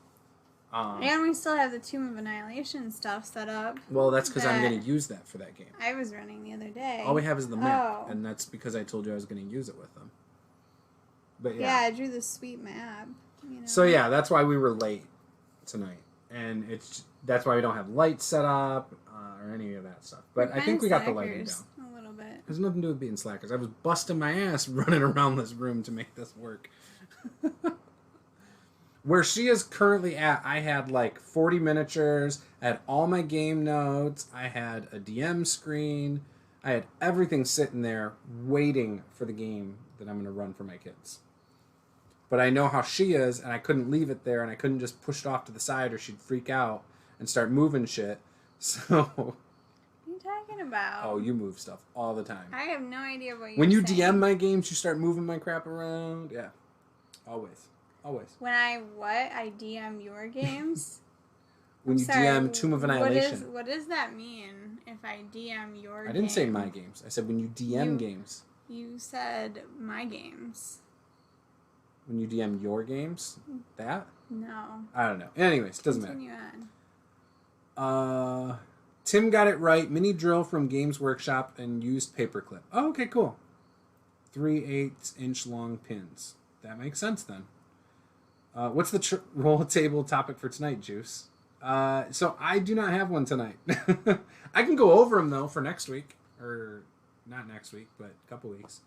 B: And we still have the Tomb of Annihilation stuff set up.
A: Well, that's because I'm going to use that for that game.
B: I was running the other day.
A: All we have is the map, and that's because I told you I was going to use it with them. But
B: yeah, I drew the sweet map.
A: So yeah, that's why we were late tonight, and that's why we don't have lights set up or any of that stuff. But I think we got the lighting down
B: a little bit.
A: There's nothing to do with being slackers. I was busting my ass running around this room to make this work. Where she is currently at, I had like 40 miniatures. I had all my game notes. I had a DM screen. I had everything sitting there waiting for the game that I'm going to run for my kids. But I know how she is, and I couldn't leave it there, and I couldn't just push it off to the side or she'd freak out and start moving shit. So...
B: What are you talking about?
A: Oh, you move stuff all the time.
B: I have no idea what you're
A: When you
B: saying.
A: DM my games, you start moving my crap around. Yeah. Always.
B: When I DM your games?
A: When you DM Tomb of Annihilation.
B: What does that mean if I DM your games?
A: I didn't say my games. I said when you DM games.
B: You said my games.
A: When you DM your games? That?
B: No.
A: I don't know. Anyways, doesn't matter.
B: Continue on.
A: Tim got it right. Mini drill from Games Workshop and used paperclip. Oh, okay, cool. 3/8" long pins. That makes sense then. What's the roll table topic for tonight, Juice? So I do not have one tonight. I can go over them though for next week, or not next week, but a couple weeks.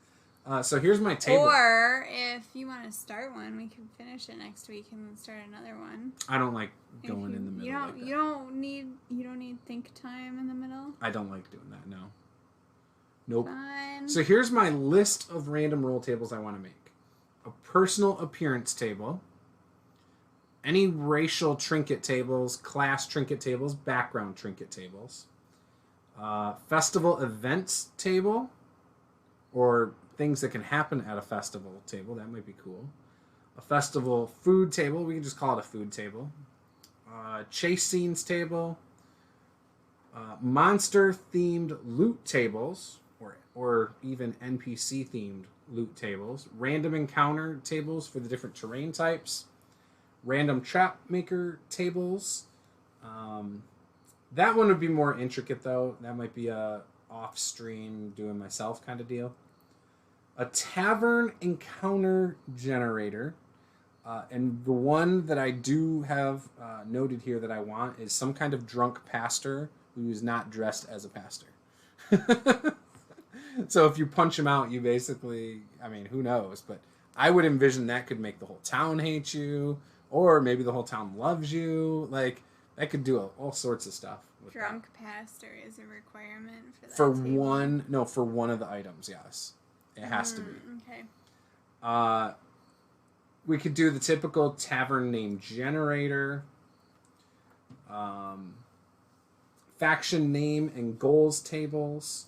A: So here's my table.
B: Or if you want to start one, we can finish it next week and then start another one.
A: I don't like going in the middle. Like that.
B: You don't need think time in the middle.
A: I don't like doing that. No. Nope.
B: Fine.
A: So here's my list of random roll tables I want to make. A personal appearance table. Any racial trinket tables, class trinket tables, background trinket tables. Festival events table, or things that can happen at a festival table. That might be cool. A festival food table. We can just call it a food table. Chase scenes table. Monster-themed loot tables, or even NPC-themed loot tables. Random encounter tables for the different terrain types. Random trap maker tables. That one would be more intricate, though. That might be a off-stream, doing myself kind of deal. A tavern encounter generator. And the one that I do have noted here that I want is some kind of drunk pastor who is not dressed as a pastor. So if you punch him out, you basically, I mean, who knows? But I would envision that could make the whole town hate you, or maybe the whole town loves you. Like, that could do all sorts of stuff.
B: Drunk pastor is a requirement for that
A: table? For one of the items, yes. It has to be.
B: Okay.
A: We could do the typical tavern name generator. Faction name and goals tables.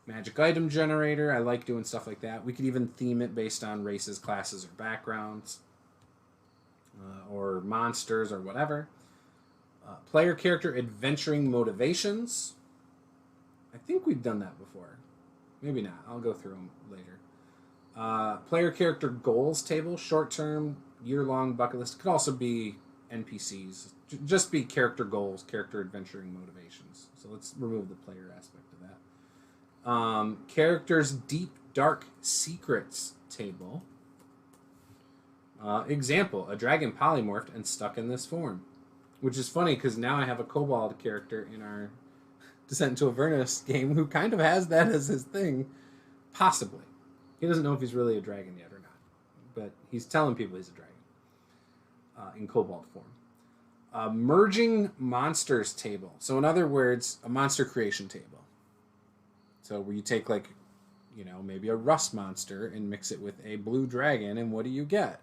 A: Magic item generator. I like doing stuff like that. We could even theme it based on races, classes, or backgrounds. Or monsters or whatever. Player character adventuring motivations. I think we've done that before. Maybe not. I'll go through them later. Player character goals table. Short-term, year-long bucket list. It could also be NPCs. Just be character goals, character adventuring motivations. So let's remove the player aspect of that. Characters' deep, dark secrets table. Example, a dragon polymorphed and stuck in this form. Which is funny, because now I have a kobold character in our Descent into Avernus game who kind of has that as his thing. Possibly. He doesn't know if he's really a dragon yet or not. But he's telling people he's a dragon. In kobold form. Merging monsters table. So in other words, a monster creation table. So where you take like, you know, maybe a rust monster and mix it with a blue dragon, and what do you get?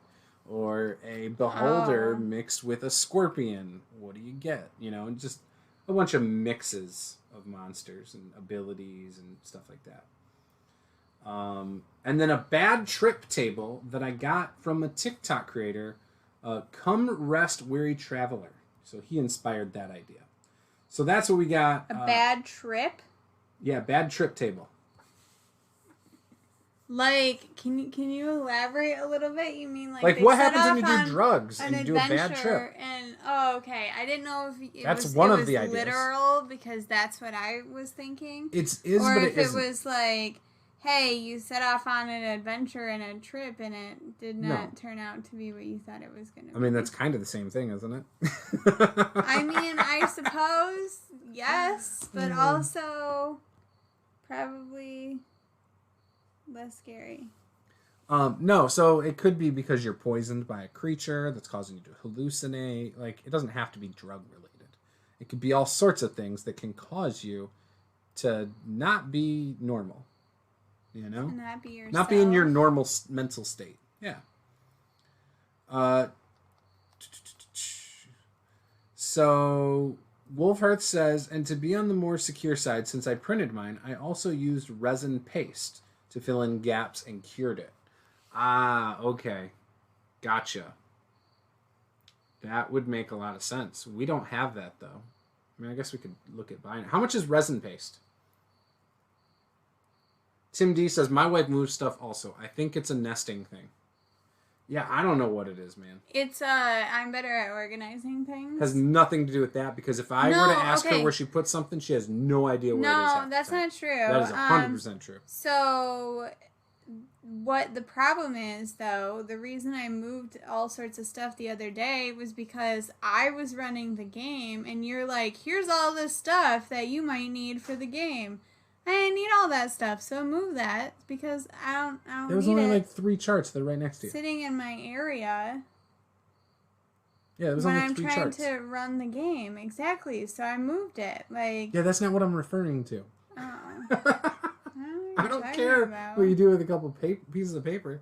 A: Or a beholder mixed with a scorpion. What do you get? You know, and just a bunch of mixes of monsters and abilities and stuff like that. And then a bad trip table that I got from a TikTok creator, Come Rest Weary Traveler. So he inspired that idea. So that's what we got.
B: A bad trip?
A: Yeah, bad trip table.
B: Like, can you elaborate a little bit? You mean
A: like what happens when you do drugs and you do a bad trip?
B: And okay, I didn't know if
A: that's one of the ideas.
B: Literal, because that's what I was thinking.
A: Or if it
B: was like, hey, you set off on an adventure and a trip, and it did not turn out to be what you thought it was going to be.
A: I mean, that's kind of the same thing, isn't it?
B: I mean, I suppose yes, but also probably less scary.
A: No, so it could be because you're poisoned by a creature that's causing you to hallucinate. Like, it doesn't have to be drug related. It could be all sorts of things that can cause you to not be normal. You know?
B: Not be yourself.
A: Not be in your normal mental state. Yeah. So Wolfhearth says, and to be on the more secure side, since I printed mine, I also used resin paste to fill in gaps and cured it. Ah, okay. Gotcha. That would make a lot of sense. We don't have that, though. I mean, I guess we could look at buying it. How much is resin paste? Tim D says, my wife moves stuff also. I think it's a nesting thing. Yeah, I don't know what it is, man.
B: It's, I'm better at organizing things.
A: Has nothing to do with that, because if I were to ask her where she put something, she has no idea where it is.
B: No, that's not true.
A: That is 100% true.
B: So, what the problem is, though, the reason I moved all sorts of stuff the other day was because I was running the game, and you're like, here's all this stuff that you might need for the game. I didn't need all that stuff, so move that, because I don't
A: there was
B: need
A: only
B: it
A: like 3 charts that are right next to you.
B: sitting in my area.
A: Yeah, there was
B: when
A: only
B: I'm
A: 3
B: trying
A: charts.
B: to run the game. Exactly, so I moved it. Like,
A: yeah, that's not what I'm referring to.
B: Oh.
A: I don't care what you do with a couple pieces of paper.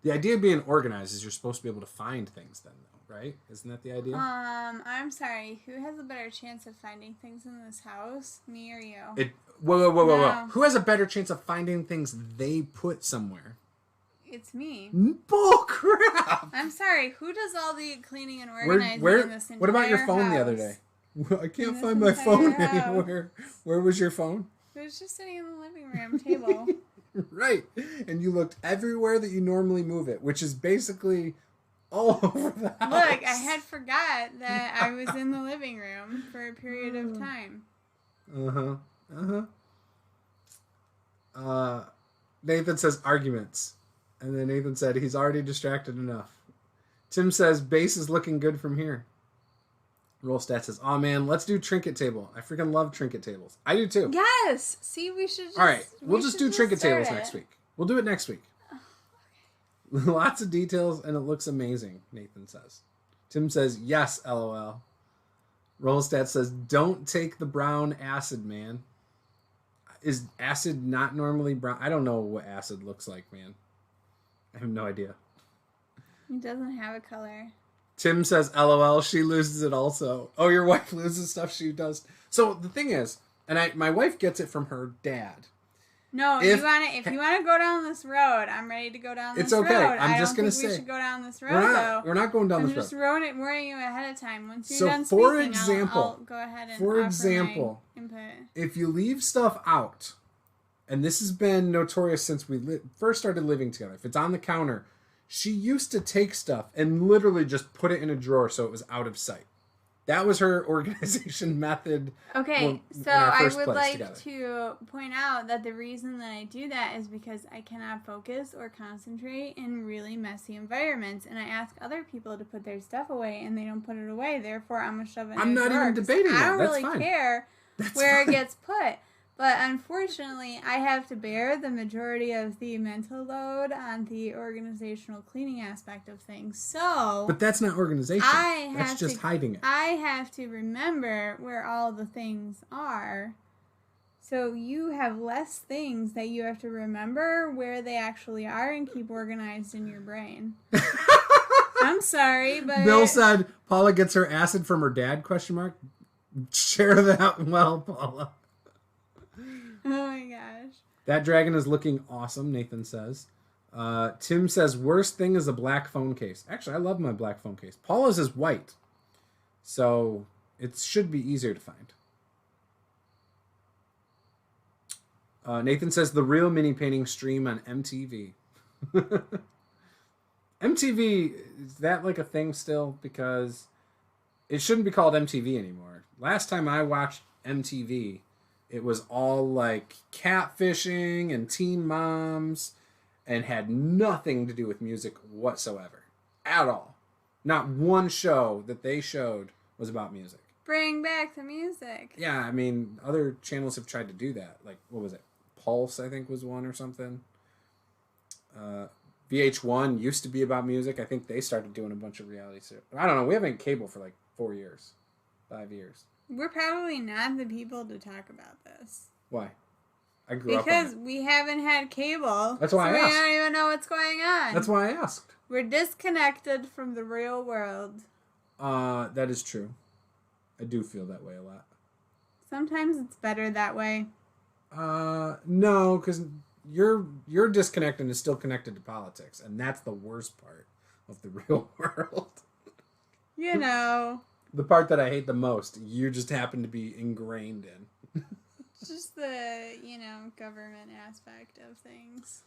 A: The idea of being organized is you're supposed to be able to find things then, though, right? Isn't that the idea?
B: I'm sorry. Who has a better chance of finding things in this house? Me or you?
A: Whoa. Who has a better chance of finding things they put somewhere?
B: It's me.
A: Bull crap!
B: I'm sorry. Who does all the cleaning and organizing in this entire
A: What about your phone
B: house?
A: the other day? I can't find my phone anywhere. Where was your phone?
B: It was just sitting in the living room table.
A: Right. And you looked everywhere that you normally move it, which is basically all over the house.
B: Look, I had forgot that I was in the living room for a period of time.
A: Nathan says arguments. And then Nathan said he's already distracted enough. Tim says base is looking good from here. Roll Stat says, oh man, let's do trinket table. I freaking love trinket tables. I do too.
B: Yes. See, we should just...
A: All right, we'll just do trinket tables next week. We'll do it next week. Okay. Lots of details and it looks amazing, Nathan says. Tim says, yes, LOL. Roll Stat says, don't take the brown acid, man. Is acid not normally brown? I don't know what acid looks like, man. I have no idea.
B: It doesn't have a color.
A: Tim says, LOL, she loses it also. Oh, your wife loses stuff she does. So the thing is, and my wife gets it from her dad.
B: No, if you want to go down this road, I'm ready to go down this road.
A: It's okay. I'm just going to say.
B: We should go down this road, though.
A: We're not going down this road.
B: I'm just warning you ahead of time. Once you're done speaking, I'll go ahead and offer my input.
A: If you leave stuff out and this has been notorious since we first started living together. If it's on the counter, she used to take stuff and literally just put it in a drawer so it was out of sight. That was her organization method.
B: Okay, so I would like to point out that the reason that I do that is because I cannot focus or concentrate in really messy environments, and I ask other people to put their stuff away, and they don't put it away. Therefore, I'm gonna shove it in a drawer. I'm not even debating that. I don't really care where it gets put. But unfortunately, I have to bear the majority of the mental load on the organizational cleaning aspect of things. So,
A: but that's not organization. That's just hiding it.
B: I have to remember where all the things are. So you have less things that you have to remember where they actually are and keep organized in your brain. I'm sorry, but
A: Bill said Paula gets her acid from her dad? ? Share that well, Paula.
B: Oh my gosh.
A: That dragon is looking awesome, Nathan says. Tim says, worst thing is a black phone case. Actually, I love my black phone case. Paula's is white. So it should be easier to find. Nathan says, the real mini painting stream on MTV. MTV, is that like a thing still? Because it shouldn't be called MTV anymore. Last time I watched MTV, it was all like catfishing and teen moms and had nothing to do with music whatsoever. At all. Not one show that they showed was about music.
B: Bring back the music.
A: Yeah, I mean, other channels have tried to do that. Like, what was it? Pulse, I think, was one or something. VH1 used to be about music. I think they started doing a bunch of reality series. I don't know. We haven't cable for like 4 years. 5 years.
B: We're probably not the people to talk about this.
A: Why? I grew up on
B: Because we haven't had cable.
A: That's why I asked.
B: We don't even know what's going on.
A: That's why I asked.
B: We're disconnected from the real world.
A: That is true. I do feel that way a lot.
B: Sometimes it's better that way.
A: No, because you're disconnected and is still connected to politics, and that's the worst part of the real world.
B: You know.
A: The part that I hate the most, you just happen to be ingrained in.
B: Just the, government aspect of things.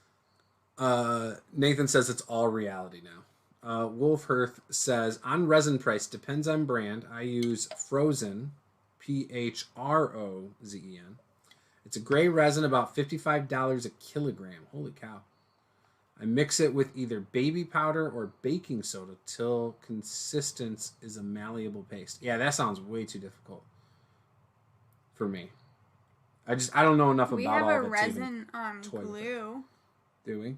A: Nathan says it's all reality now. Wolf Hearth says, on Resin Price, depends on brand. I use Frozen, Phrozen. It's a gray resin, about $55 a kilogram. Holy cow. I mix it with either baby powder or baking soda till consistence is a malleable paste. Yeah, that sounds way too difficult for me. I don't know enough about all of it.
B: We have a resin glue.
A: Do we?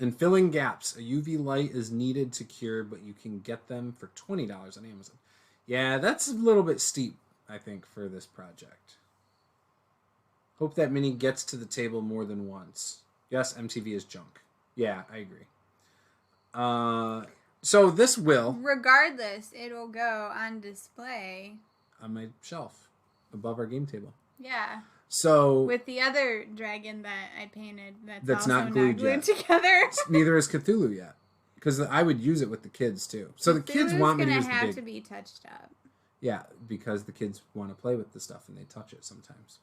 A: In filling gaps, a UV light is needed to cure, but you can get them for $20 on Amazon. Yeah, that's a little bit steep, I think, for this project. Hope that mini gets to the table more than once. Yes, MTV is junk. Yeah, I agree. So this will...
B: Regardless, it'll go on display.
A: On my shelf, above our game table.
B: Yeah.
A: So...
B: With the other dragon that I painted that's also
A: not glued
B: together.
A: Neither is Cthulhu yet. Because I would use it with the kids, too. So the kids want me to use the big...
B: Cthulhu's going to have to be touched up.
A: Yeah, because the kids want to play with the stuff and they touch it sometimes.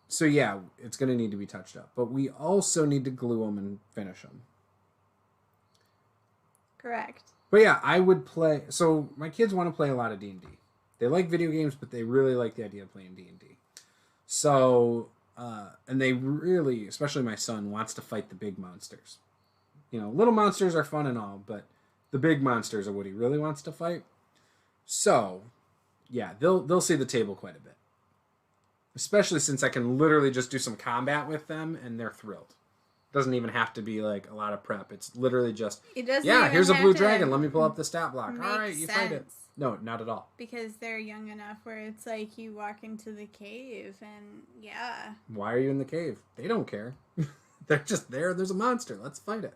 A: So yeah, it's going to need to be touched up. But we also need to glue them and finish them.
B: Correct.
A: But yeah, I would play... So my kids want to play a lot of D&D. They like video games, but they really like the idea of playing D&D. So, and they really, especially my son, wants to fight the big monsters. Little monsters are fun and all, but the big monsters are what he really wants to fight. So, yeah, they'll see the table quite a bit. Especially since I can literally just do some combat with them and they're thrilled. Doesn't even have to be like a lot of prep. It's literally just, here's a blue dragon. Let me pull up the stat block. All right, you fight it. No, not at all.
B: Because they're young enough where it's like you walk into the cave and yeah.
A: Why are you in the cave? They don't care. They're just there. There's a monster. Let's fight it.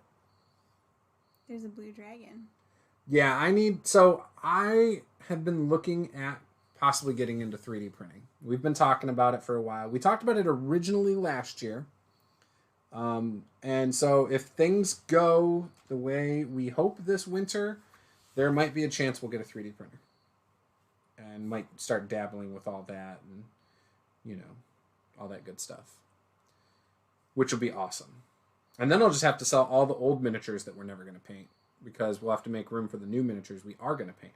B: There's a blue dragon.
A: Yeah, I have been looking at possibly getting into 3D printing. We've been talking about it for a while. We talked about it originally last year. And so if things go the way we hope this winter, there might be a chance we'll get a 3D printer. And might start dabbling with all that and, all that good stuff, which will be awesome. And then I'll just have to sell all the old miniatures that we're never going to paint, because we'll have to make room for the new miniatures we are going to paint.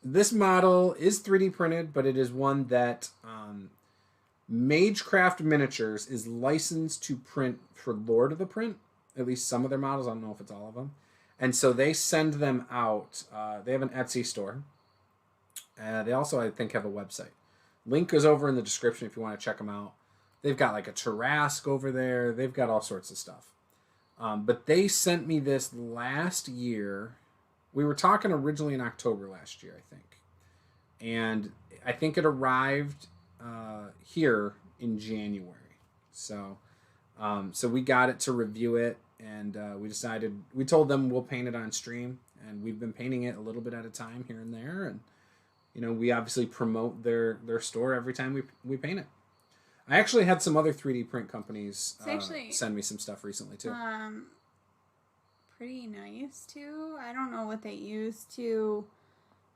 A: This model is 3D printed, but it is one that Magecraft Miniatures is licensed to print for Lord of the Print. At least some of their models. I don't know if it's all of them. And so they send them out. They have an Etsy store. They also, I think, have a website. Link is over in the description if you want to check them out. They've got like a Tarrasque over there. They've got all sorts of stuff. But they sent me this last year. We were talking originally in October last year, I think. And I think it arrived here in January. So we got it to review it. And we told them we'll paint it on stream. And we've been painting it a little bit at a time here and there. And, you know, we obviously promote their store every time we paint it. I actually had some other 3D print companies send me some stuff recently, too.
B: Pretty nice, too. I don't know what they use to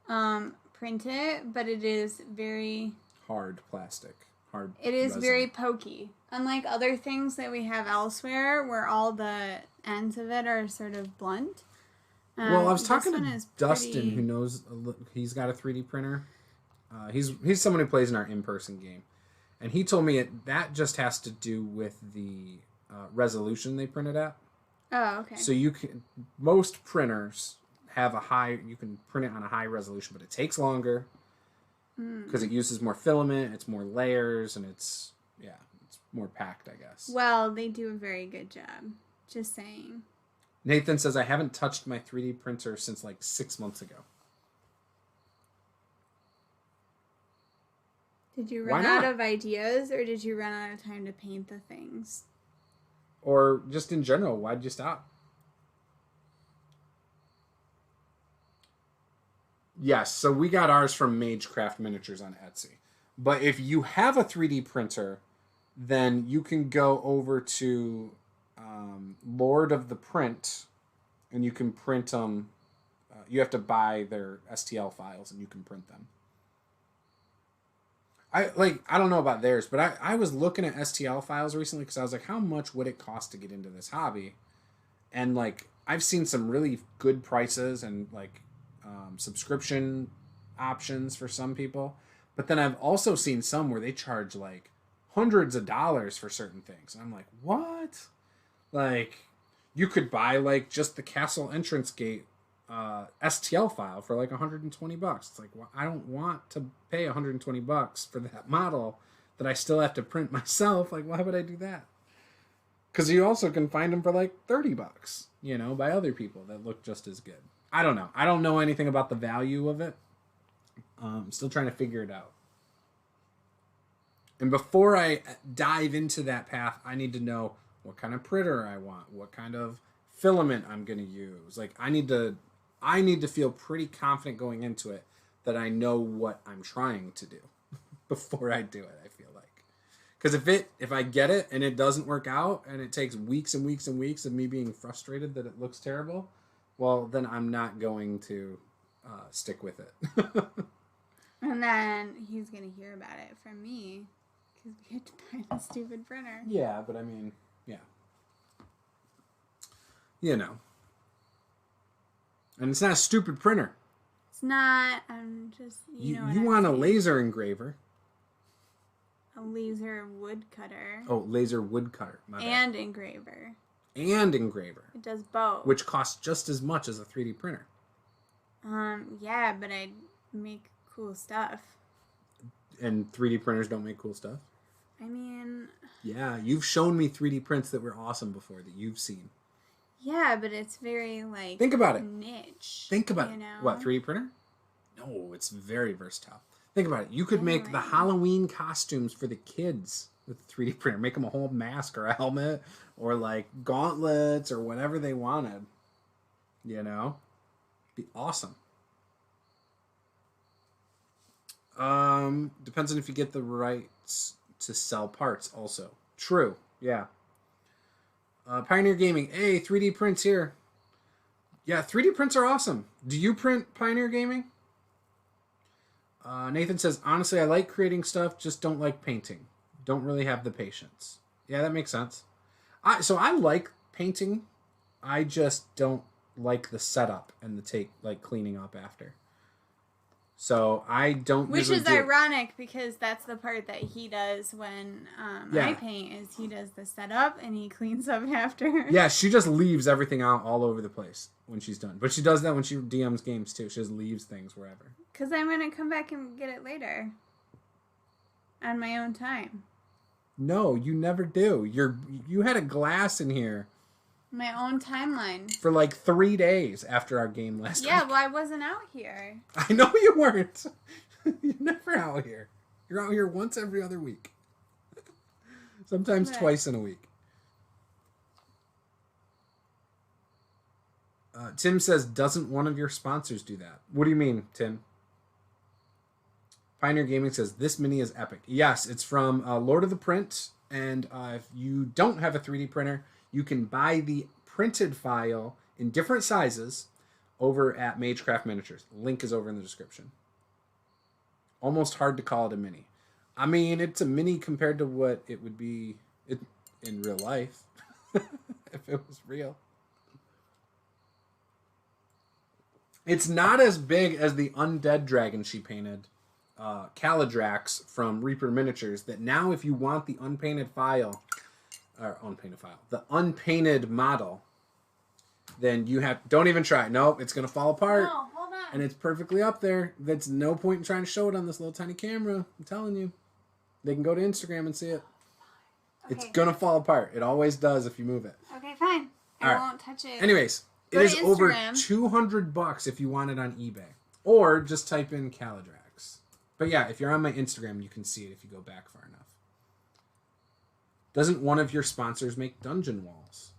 B: print it, but it is very...
A: hard plastic.
B: It is
A: resin.
B: very pokey. Unlike other things that we have elsewhere, where all the ends of it are sort of blunt.
A: Well, I was talking to Dustin, who knows... He's got a 3D printer. He's someone who plays in our in-person game. And he told me that just has to do with the resolution they print it at.
B: Oh, okay.
A: So most printers have you can print it on a high resolution, but it takes longer because it uses more filament, it's more layers, and it's more packed, I guess.
B: Well, they do a very good job. Just saying.
A: Nathan says, I haven't touched my 3D printer since like 6 months ago.
B: Did you run out of ideas, or did you run out of time to paint the things?
A: Or just in general, why'd you stop? Yes, so we got ours from Magecraft Miniatures on Etsy. But if you have a 3D printer, then you can go over to Lord of the Print, and you can print them. You have to buy their STL files, and you can print them. I don't know about theirs, but I was looking at STL files recently because I was like, how much would it cost to get into this hobby? And like, I've seen some really good prices and like subscription options for some people. But then I've also seen some where they charge like hundreds of dollars for certain things. And I'm like, what? Like, you could buy like just the castle entrance gate STL file for like $120. It's like, well, I don't want to pay $120 for that model that I still have to print myself. Like, why would I do that? Because you also can find them for like $30, you know, by other people that look just as good. I don't know. I don't know anything about the value of it. I'm still trying to figure it out. And before I dive into that path, I need to know what kind of printer I want, what kind of filament I'm going to use. Like, I need to feel pretty confident going into it that I know what I'm trying to do before I do it, I feel like. Because if I get it and it doesn't work out and it takes weeks and weeks and weeks of me being frustrated that it looks terrible, well, then I'm not going to stick with it.
B: And then he's going to hear about it from me because we had to buy the stupid printer.
A: Yeah, but I mean, yeah. You know. And it's not a stupid printer.
B: It's not. I'm just,
A: you want a laser engraver.
B: A laser woodcutter.
A: Oh, laser woodcutter.
B: And engraver.
A: And engraver.
B: It does both.
A: Which costs just as much as a 3D printer.
B: Yeah, but I make cool stuff.
A: And 3D printers don't make cool stuff?
B: I mean...
A: Yeah, you've shown me 3D prints that were awesome before that you've seen.
B: Yeah, but it's very, like...
A: Think about it.
B: Niche.
A: Think about it. What, 3D printer? No, it's very versatile. Think about it. You could make the Halloween costumes for the kids with a 3D printer. Make them a whole mask or a helmet or, like, gauntlets or whatever they wanted. You know? Be awesome. Depends on if you get the rights to sell parts also. True. Yeah. Pioneer Gaming. Hey, 3D prints here. Yeah, 3D prints are awesome. Do you print Pioneer Gaming? Nathan says, honestly, I like creating stuff, just don't like painting. Don't really have the patience. Yeah, that makes sense. So I like painting. I just don't like the setup and like cleaning up after. So I don't.
B: Which is ironic because that's the part that he does when I paint. Is he does the setup and he cleans up after.
A: Yeah, she just leaves everything out all over the place when she's done. But she does that when she DMs games too. She just leaves things wherever.
B: Because I'm gonna come back and get it later. On my own time.
A: No, you never do. You had a glass in here.
B: My own timeline.
A: For like 3 days after our game last week.
B: Yeah, well, I wasn't out here.
A: I know you weren't. You're never out here. You're out here once every other week. Sometimes twice in a week. Tim says, doesn't one of your sponsors do that? What do you mean, Tim? Pioneer Gaming says, this mini is epic. Yes, it's from Lord of the Print. And if you don't have a 3D printer, you can buy the printed file in different sizes over at Magecraft Miniatures. Link is over in the description. Almost hard to call it a mini. I mean, it's a mini compared to what it would be in real life. If it was real. It's not as big as the undead dragon she painted. Calidrax from Reaper Miniatures. That now if you want the unpainted file... the unpainted model, then you have, don't even try. Nope, it's going to fall apart.
B: No, hold on.
A: And it's perfectly up there. That's no point in trying to show it on this little tiny camera. I'm telling you. They can go to Instagram and see it. Okay. It's going to fall apart. It always does if you move it.
B: Okay, fine. I won't touch it.
A: Anyways, it is over $200 if you want it on eBay. Or just type in Calidrax. But yeah, if you're on my Instagram, you can see it if you go back far enough. Doesn't one of your sponsors make dungeon walls?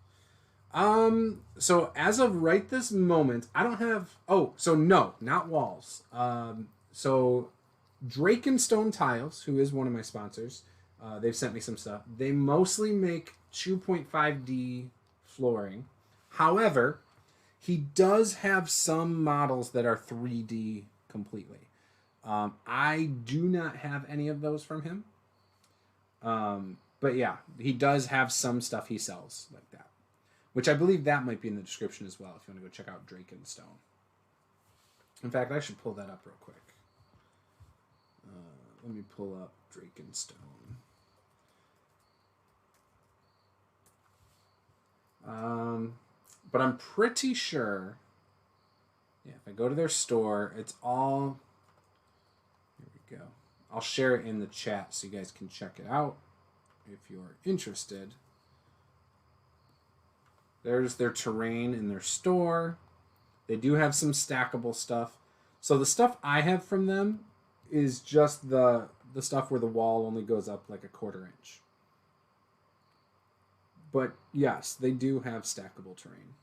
A: So as of right this moment, I don't have... Oh, so no, not walls. So Drakenstone Tiles, who is one of my sponsors, they've sent me some stuff. They mostly make 2.5D flooring. However, he does have some models that are 3D completely. I do not have any of those from him. But yeah, he does have some stuff he sells like that. Which I believe that might be in the description as well if you want to go check out Drakenstone. In fact, I should pull that up real quick. Let me pull up Drakenstone. But I'm pretty sure... Yeah, if I go to their store, it's all... Here we go. I'll share it in the chat so you guys can check it out. If you're interested. There's their terrain in their store. They do have some stackable stuff. So the stuff I have from them is just the stuff where the wall only goes up like a 1/4 inch. But yes, they do have stackable terrain.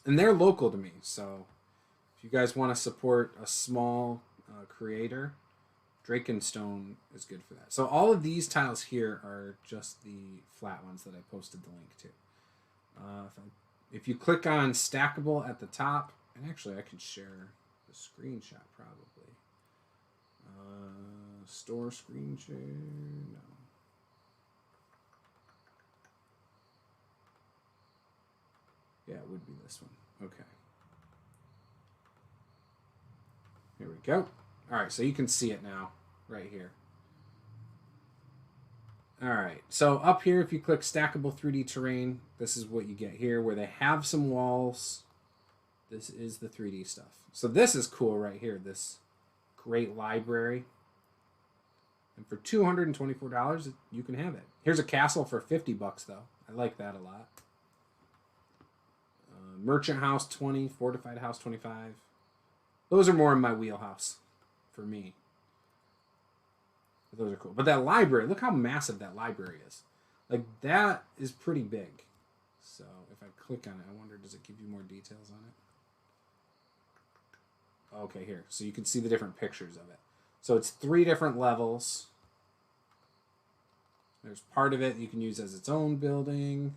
A: And they're local to me, so if you guys want to support a small creator, Drakenstone is good for that. So all of these tiles here are just the flat ones that I posted the link to. If you click on Stackable at the top, and actually I could share the screenshot probably. Store screen share, no. Yeah, it would be this one. Okay. Here we go. All right, so you can see it now, right here. All right, so up here, if you click Stackable 3D Terrain, this is what you get here, where they have some walls. This is the 3D stuff. So this is cool right here, this great library. And for $224, you can have it. Here's a castle for $50, though. I like that a lot. Merchant House 20, Fortified House 25. Those are more in my wheelhouse for me. But those are cool. But that library, look how massive that library is. Like, that is pretty big. So if I click on it, I wonder, does it give you more details on it? Okay, here. So you can see the different pictures of it. So it's 3 different levels. There's part of it you can use as its own building.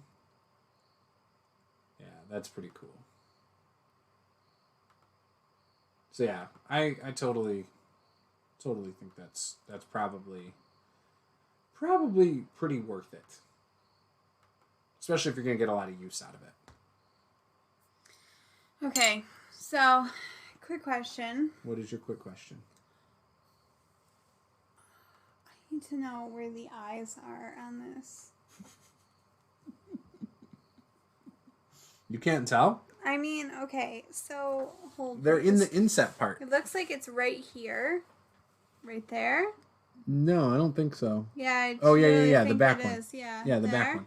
A: Yeah, that's pretty cool. So yeah, I totally think that's probably pretty worth it. Especially if you're going to get a lot of use out of it.
B: Okay, so quick question.
A: What is your quick question?
B: I need to know where the eyes are on this.
A: You can't tell?
B: I mean, okay, so hold.
A: They're in the inset part.
B: It looks like it's right here. Right there?
A: No, I don't think so.
B: Yeah.
A: Yeah. The back one.
B: Yeah.
A: Yeah, the back one.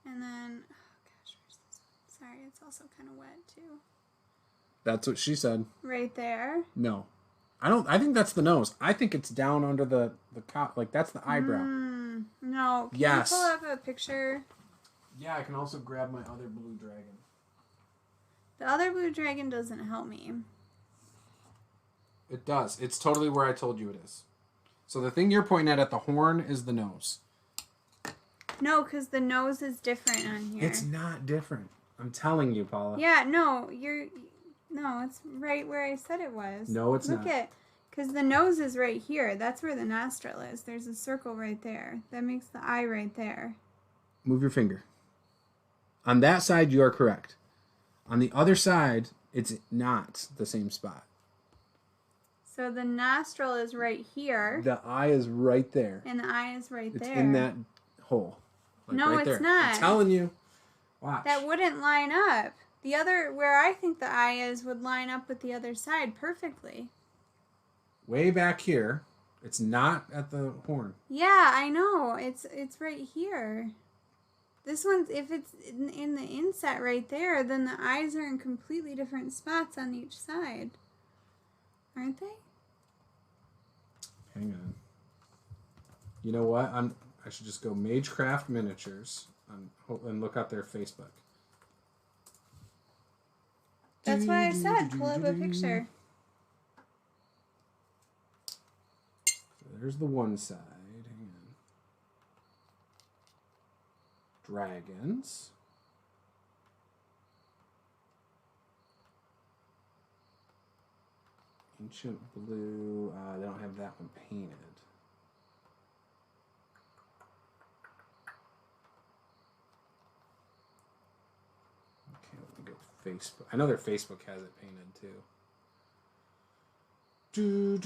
B: And then, oh gosh, where's this one? Sorry, it's also kind of wet too.
A: That's what she said.
B: Right there?
A: No. I think that's the nose. I think it's down under the like that's the eyebrow.
B: No. Can you pull up a picture?
A: Yeah, I can also grab my other blue dragon.
B: The other blue dragon doesn't help me.
A: It does. It's totally where I told you it is. So the thing you're pointing at the horn is the nose.
B: No, because the nose is different on here.
A: It's not different. I'm telling you, Paula.
B: Yeah, no, no, it's right where I said it was.
A: No, it's not.
B: Look at, because the nose is right here. That's where the nostril is. There's a circle right there. That makes the eye right there.
A: Move your finger. On that side, you are correct. On the other side, it's not the same spot.
B: So the nostril is right here.
A: The eye is right there.
B: And the eye is right there.
A: It's in that hole. Like
B: no,
A: right
B: it's
A: there.
B: not.
A: I'm telling you. Watch.
B: That wouldn't line up. The other, where I think the eye is, would line up with the other side perfectly.
A: Way back here. It's not at the horn.
B: Yeah, I know. It's right here. This one's, if it's in the inset right there, then the eyes are in completely different spots on each side. Aren't they?
A: Hang on. You know what? I should just go Magecraft Miniatures and look up their Facebook.
B: That's what I said. Pull up a picture.
A: So there's the one side. Hang on. Dragons. Ancient blue. They don't have that one painted. Okay, let me go Facebook. I know their Facebook has it painted too. Do.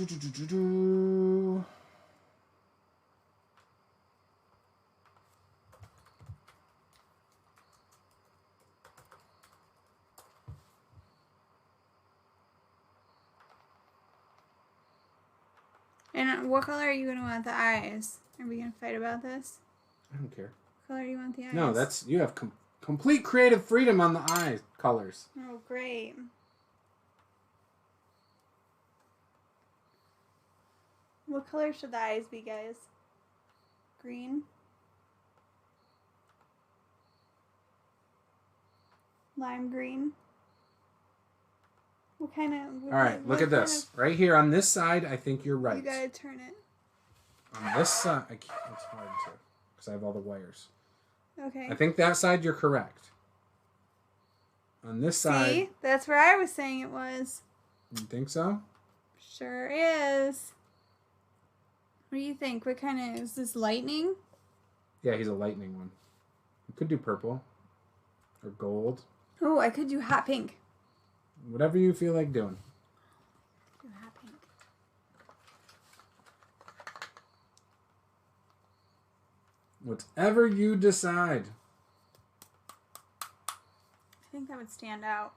B: And what color are you going to want the eyes? Are we going to fight about this?
A: I don't care.
B: What color do you want the eyes?
A: No, you have complete creative freedom on the eye colors.
B: Oh, great. What color should the eyes be, guys? Green? Lime green? What kind of...
A: All right, look at this. Right here on this side, I think you're right.
B: You gotta turn it.
A: On this side, it's hard to, because I have all the wires.
B: Okay.
A: I think that side you're correct. On this side...
B: See? That's where I was saying it was.
A: You think so?
B: Sure is. What do you think? What kind of... Is this lightning?
A: Yeah, he's a lightning one. You could do purple. Or gold.
B: Oh, I could do hot pink.
A: Whatever you feel like doing.
B: Do hot pink.
A: Whatever you decide.
B: I think that would stand out.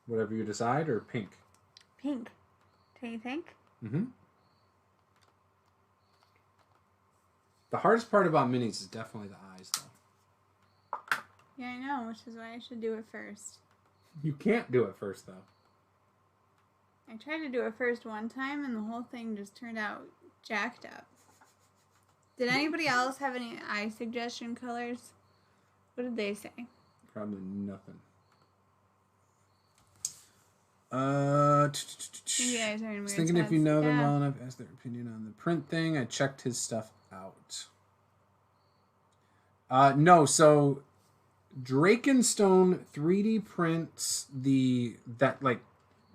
A: Whatever you decide, or pink?
B: Pink. Do you think?
A: Mm-hmm. The hardest part about minis is definitely the eyes, though.
B: Yeah, I know, which is why I should do it first.
A: You can't do it first, though.
B: I tried to do it first one time, and the whole thing just turned out jacked up. Did anybody else have any eye suggestion colors? What did they say?
A: Probably nothing.
B: You guys are in weird
A: Thinking if you
B: spots.
A: know them
B: Yeah.
A: well enough, ask their opinion on the print thing. I checked his stuff out. No, so Drakenstone 3D prints that like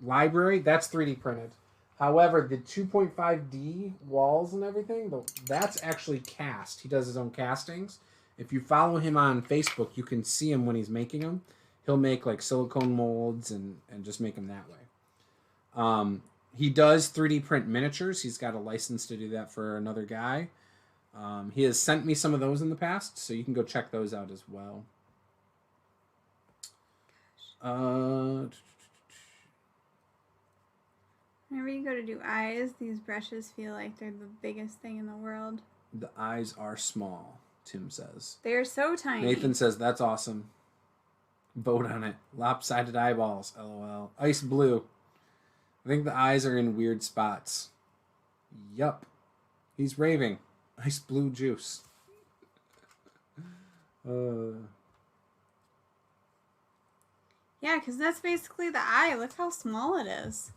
A: library, that's 3D printed. However, the 2.5D walls and everything, that's actually cast. He does his own castings. If you follow him on Facebook, you can see him when he's making them. He'll make like silicone molds and just make them that way. He does 3D print miniatures. He's got a license to do that for another guy. He has sent me some of those in the past, so you can go check those out as well.
B: Whenever you go to do eyes, these brushes feel like they're the biggest thing in the world.
A: The eyes are small, Tim says.
B: They're so tiny.
A: Nathan says, that's awesome. Vote on it. Lopsided eyeballs, LOL. Ice blue. I think the eyes are in weird spots. Yup. He's raving. Ice blue juice.
B: Yeah, because that's basically the eye. Look how small it is.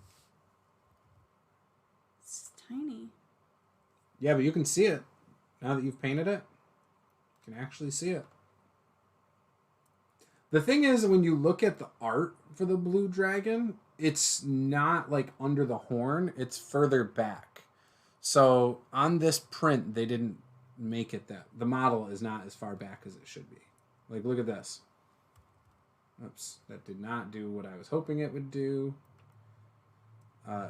B: It's tiny.
A: Yeah, but you can see it. Now that you've painted it, you can actually see it. The thing is, when you look at the art for the blue dragon, it's not like under the horn. It's further back. So on this print, they didn't make it that. The model is not as far back as it should be. Like, look at this. Oops, that did not do what I was hoping it would do.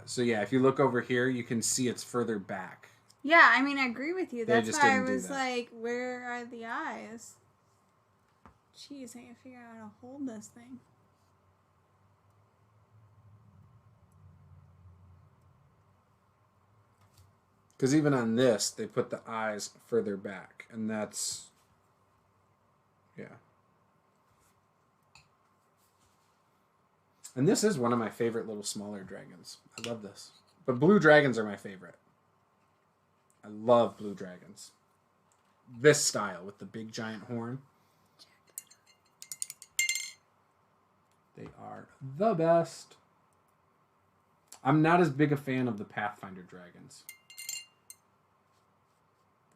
A: So yeah, if you look over here, you can see it's further back.
B: Yeah, I mean, I agree with you. That's why I was like, where are the eyes? Jeez, I can't figure out how to hold this thing.
A: Because even on this, they put the eyes further back. And that's... yeah. And this is one of my favorite little smaller dragons. I love this. But blue dragons are my favorite. I love blue dragons. This style with the big giant horn. They are the best. I'm not as big a fan of the Pathfinder dragons.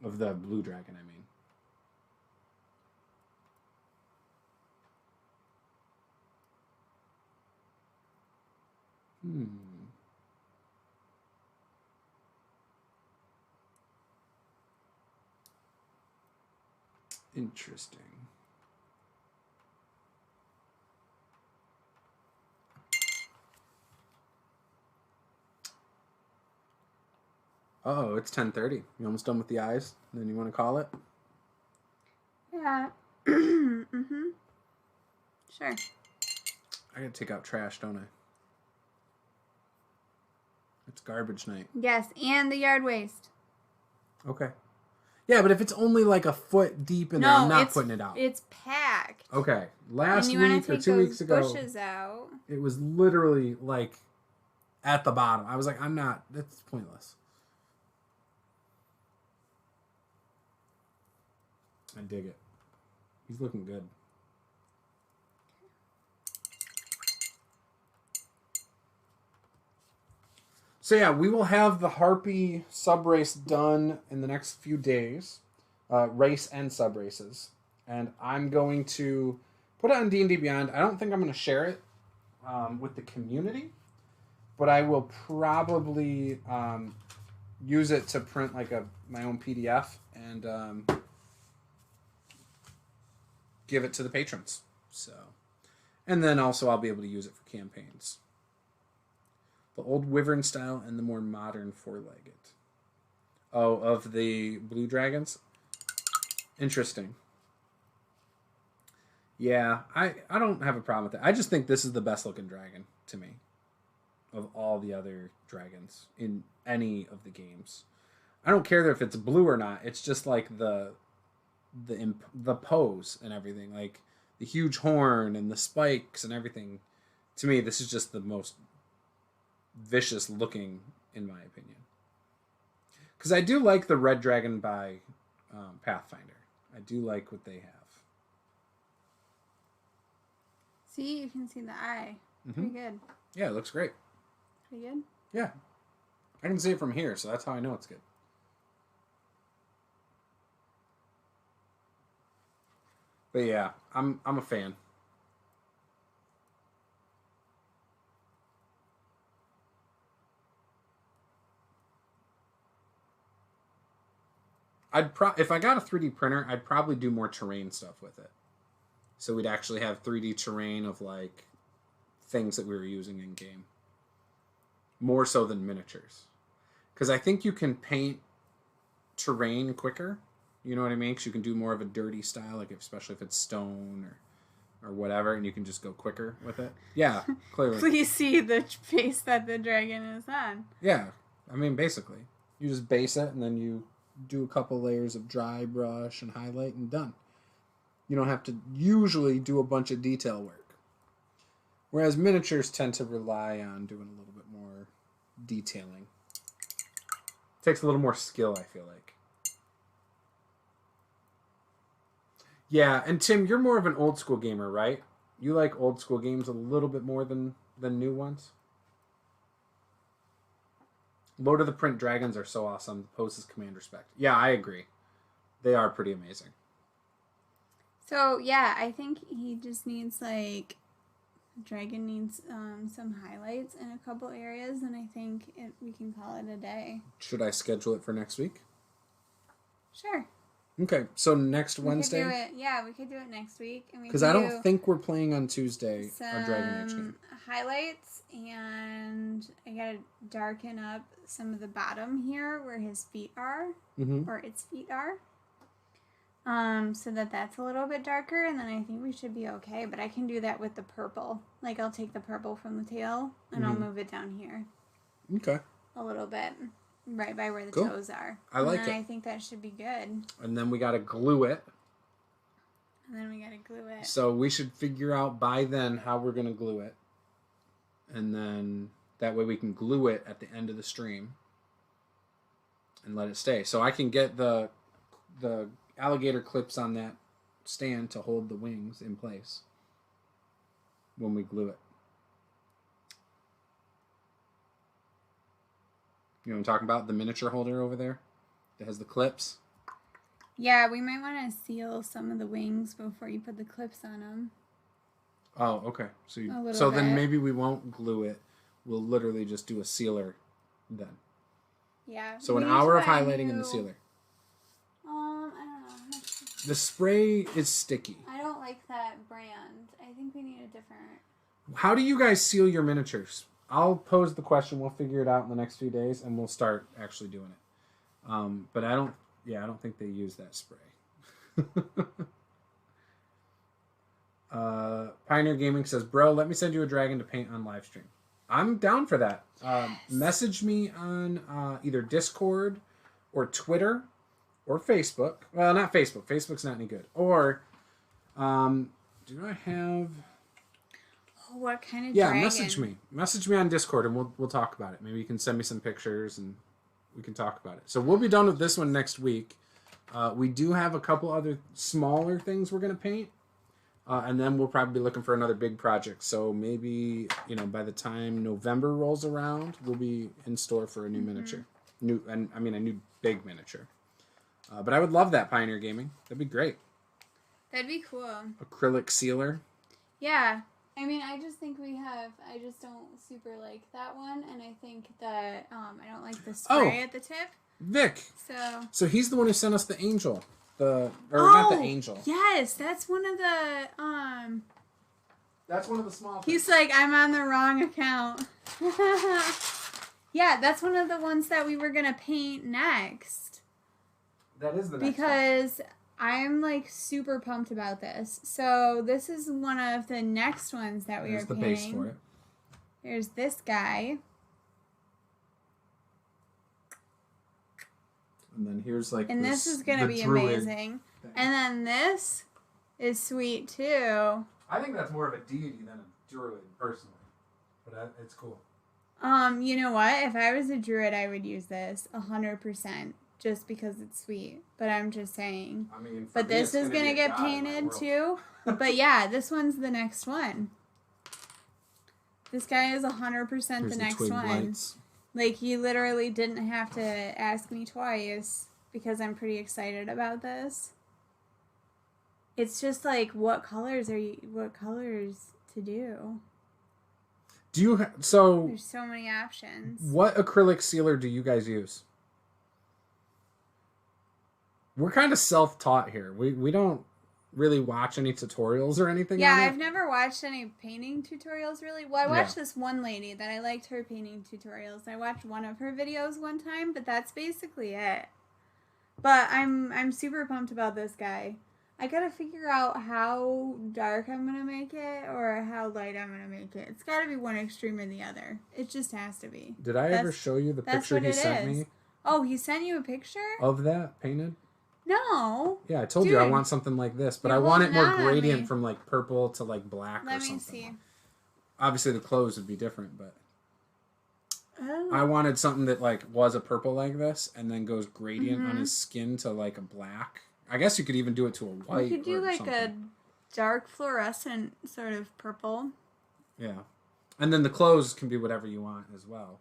A: Of the blue dragon, I mean. Interesting. Oh, it's 10:30. You almost done with the eyes? Then you want to call it?
B: Yeah. Mm-hmm. Sure.
A: I gotta take out trash, don't I? It's garbage night.
B: Yes, and the yard waste.
A: Okay. Yeah, but if it's only like a foot deep in there, I'm not putting it out.
B: It's packed.
A: Okay. Last week or 2 weeks ago,
B: bushes out.
A: It was literally like at the bottom. I was like, I'm not. That's pointless. I dig it. He's looking good. So yeah, we will have the Harpy sub race done in the next few days, race and sub races, and I'm going to put it on D&D Beyond. I don't think I'm going to share it with the community, but I will probably use it to print like my own PDF and give it to the patrons. So, and then also I'll be able to use it for campaigns. The old wyvern style and the more modern four-legged. Oh, of the blue dragons? Interesting. Yeah, I don't have a problem with that. I just think this is the best looking dragon to me of all the other dragons in any of the games. I don't care if it's blue or not. It's just like the pose and everything, like the huge horn and the spikes and everything. To me, this is just the most vicious looking, in my opinion. Because I do like the red dragon by Pathfinder. I do like what they have.
B: See, you can see the eye.
A: Mm-hmm.
B: Pretty good.
A: Yeah, it looks great.
B: Pretty good?
A: Yeah. I can see it from here, so that's how I know it's good. But yeah, I'm a fan. if I got a 3D printer, I'd probably do more terrain stuff with it. So we'd actually have 3D terrain of like things that we were using in game. More so than miniatures. Because I think you can paint terrain quicker. You know what I mean? Because you can do more of a dirty style, like especially if it's stone or whatever, and you can just go quicker with it. Yeah, clearly.
B: Please see the face that the dragon is on.
A: Yeah, I mean, basically. You just base it, and then you do a couple layers of dry brush and highlight, and done. You don't have to usually do a bunch of detail work. Whereas miniatures tend to rely on doing a little bit more detailing. Takes a little more skill, I feel like. Yeah, and Tim, you're more of an old school gamer, right? You like old school games a little bit more than new ones? Lord of the Print dragons are so awesome. Poses command respect. Yeah, I agree. They are pretty amazing.
B: So, yeah, I think he just needs, like... Dragon needs some highlights in a couple areas, and I think we can call it a day.
A: Should I schedule it for next week?
B: Sure.
A: Okay, so next Wednesday?
B: We could do it next week.
A: Because I don't think we're playing on Tuesday our Dragon Age game.
B: Highlights, and I gotta darken up some of the bottom here where his feet are, or its feet are. So that's a little bit darker, and then I think we should be okay, but I can do that with the purple. Like, I'll take the purple from the tail, and I'll move it down here.
A: Okay.
B: A little bit, right by where the toes are.
A: I like it.
B: I think that should be good.
A: And then we gotta glue it. So we should figure out by then how we're gonna glue it. And then that way we can glue it at the end of the stream. And let it stay. So I can get the alligator clips on that stand to hold the wings in place when we glue it. You know what I'm talking about? The miniature holder over there that has the clips?
B: Yeah, we might want to seal some of the wings before you put the clips on them.
A: Oh, okay. So then maybe we won't glue it. We'll literally just do a sealer then.
B: Yeah.
A: So an hour of highlighting in the sealer.
B: I don't know.
A: The spray is sticky.
B: I don't like that brand. I think we need a different...
A: How do you guys seal your miniatures? I'll pose the question. We'll figure it out in the next few days, and we'll start actually doing it. But I don't think they use that spray. Pioneer Gaming says, bro, let me send you a dragon to paint on live stream. I'm down for that. Message me on either Discord or Twitter or Facebook. Well, not Facebook. Facebook's not any good. Or, do I have...
B: What kind of dragon?
A: Message me. Message me on Discord and we'll talk about it. Maybe you can send me some pictures and we can talk about it. So we'll be done with this one next week. We do have a couple other smaller things we're going to paint. And then we'll probably be looking for another big project. So maybe, by the time November rolls around, we'll be in store for a new miniature. A new big miniature. But I would love that, Pioneer Gaming. That'd be great.
B: That'd be cool.
A: Acrylic sealer.
B: Yeah. I just think I just don't super like that one, and I think that I don't like the spray at the tip.
A: Vic. So he's the one who sent us the angel. Not the angel.
B: Yes, that's one of the
A: That's one of the small things.
B: He's like, I'm on the wrong account. Yeah, that's one of the ones that we were gonna paint next.
A: That is the next
B: because one. I'm like super pumped about this. So this is one of the next ones that we are painting. There's the base for it. There's this guy.
A: And then here's like
B: and this is gonna be amazing. Thing. And then this is sweet too.
A: I think that's more of a deity than a druid, personally. But it's cool.
B: You know what? If I was a druid, I would use this 100%. Just because it's sweet, but I'm just saying. But this is gonna get painted too. But yeah, this one's the next one. This guy is 100% the next one. Lights. Like he literally didn't have to ask me twice because I'm pretty excited about this. It's just like, what colors to do?
A: There's
B: so many options.
A: What acrylic sealer do you guys use? we're kind of self-taught here. We don't really watch any tutorials or anything.
B: Yeah,
A: on it.
B: I've never watched any painting tutorials really. Well, I watched this one lady that I liked her painting tutorials. I watched one of her videos one time, but that's basically it. But I'm super pumped about this guy. I gotta figure out how dark I'm gonna make it or how light I'm gonna make it. It's gotta be one extreme or the other. It just has to be.
A: Did I ever show you the picture he sent me?
B: Oh, he sent you a picture?
A: Of that painted?
B: No.
A: Yeah, I told you I want something like this, but I want it more gradient from like purple to like black or something. Let me see. Obviously the clothes would be different, but I wanted something that like was a purple like this and then goes gradient on his skin to like a black. I guess you could even do it to a white. You could do like a
B: dark fluorescent sort of purple.
A: Yeah. And then the clothes can be whatever you want as well.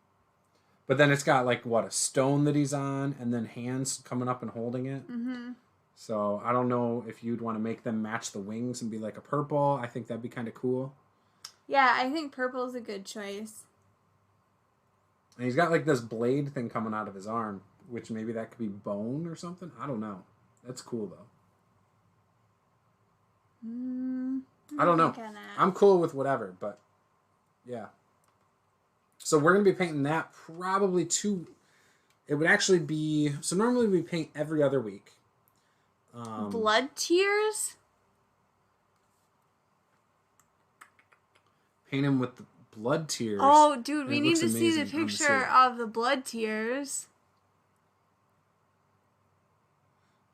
A: But then it's got like what, a stone that he's on and then hands coming up and holding it. Mm-hmm. So I don't know if you'd want to make them match the wings and be like a purple. I think that'd be kind of cool.
B: Yeah, I think purple is a good choice.
A: And he's got like this blade thing coming out of his arm, which maybe that could be bone or something. I don't know. That's cool though. I don't know. I'm cool with whatever, but yeah. So we're going to be painting that probably it would actually be, so normally we paint every other week.
B: Blood tears?
A: Paint him with the blood tears.
B: Oh, dude, we need to see the picture of the blood tears.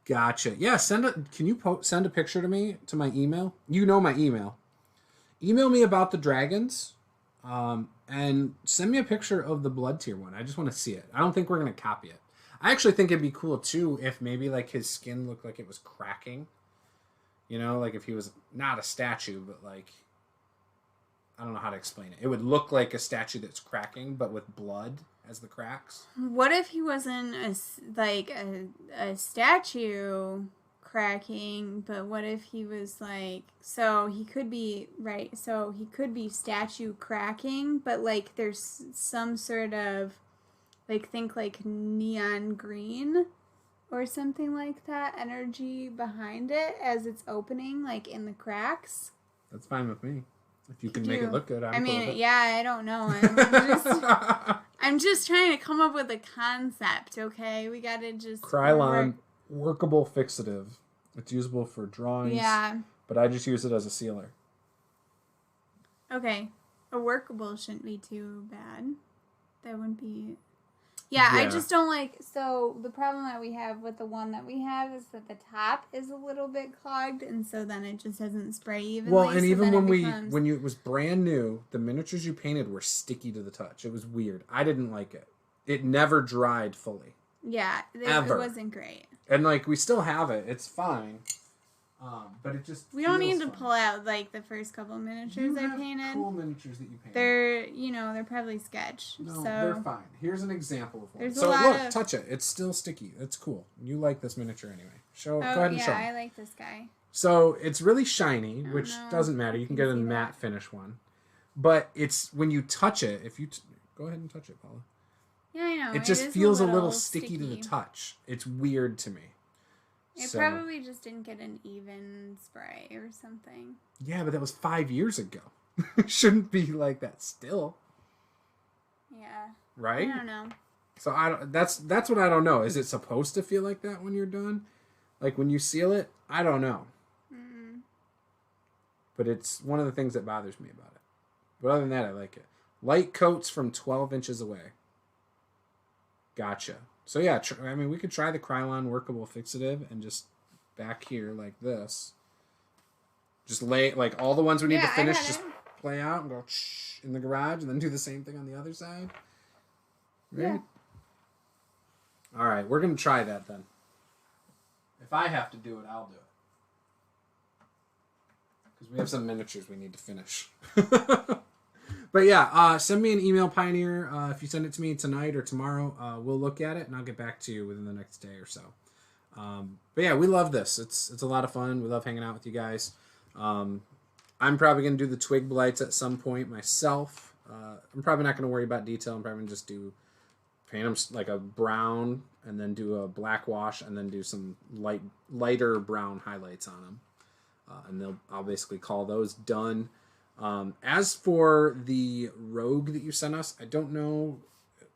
A: Gotcha. Yeah, can you send a picture to me, to my email? You know my email. Email me about the dragons, and send me a picture of the blood tier one. I just want to see it. I don't think we're going to copy it. I actually think it'd be cool, too, if maybe, like, his skin looked like it was cracking. You know, like if he was not a statue, but, like, I don't know how to explain it. It would look like a statue that's cracking, but with blood as the cracks.
B: What if he wasn't a statue cracking, but what if he was like, so he could be, right, so he could be statue cracking, but like there's some sort of, like, think like neon green or something like that energy behind it as it's opening, like in the cracks.
A: That's fine with me. If you can make it look good,
B: I mean,
A: cool with it.
B: Yeah, I don't know. I'm just trying to come up with a concept, okay? We gotta just...
A: Krylon, workable fixative. It's usable for drawings. Yeah. But I just use it as a sealer.
B: Okay. A workable shouldn't be too bad. That wouldn't be... Yeah, I just don't like... So, the problem that we have with the one that we have is that the top is a little bit clogged, and so then it just doesn't spray evenly.
A: Well, and even when it was brand new, the miniatures you painted were sticky to the touch. It was weird. I didn't like it. It never dried fully.
B: Yeah, it wasn't great.
A: And, like, we still have it. It's fine. But it just
B: we don't need to pull out like the first couple of miniatures I painted.
A: Cool miniatures that you painted.
B: They're probably sketch.
A: No,
B: so
A: they're fine. Here's an example of one.
B: There's
A: so look, touch it. It's still sticky. It's cool. You like this miniature anyway. Go ahead and show.
B: Yeah, I like this guy.
A: So it's really shiny, which doesn't matter. You can get a matte finish one, but it's when you touch it. If you go ahead and touch it, Paula.
B: Yeah, I know.
A: It just feels a little sticky to the touch. It's weird to me.
B: It probably just didn't get an even spray or something.
A: Yeah, but that was 5 years ago. It shouldn't be like that still.
B: Yeah.
A: Right?
B: I don't know.
A: So that's what I don't know. Is it supposed to feel like that when you're done? Like when you seal it? I don't know. Mm-mm. But it's one of the things that bothers me about it. But other than that, I like it. Light coats from 12 inches away. Gotcha. So yeah, I mean, we could try the Krylon workable fixative and just back here like this. Just lay, like, all the ones we need to finish, just play out and go in the garage and then do the same thing on the other side. Right? Yeah. All right, we're going to try that then. If I have to do it, I'll do it. Because we have some miniatures we need to finish. But yeah, send me an email, Pioneer. If you send it to me tonight or tomorrow, we'll look at it and I'll get back to you within the next day or so. But yeah, we love this. It's a lot of fun. We love hanging out with you guys. I'm probably going to do the twig blights at some point myself. I'm probably not going to worry about detail. I'm probably going to just do paint them like a brown, and then do a black wash, and then do some lighter brown highlights on them. And I'll basically call those done. As for the rogue that you sent us, I don't know.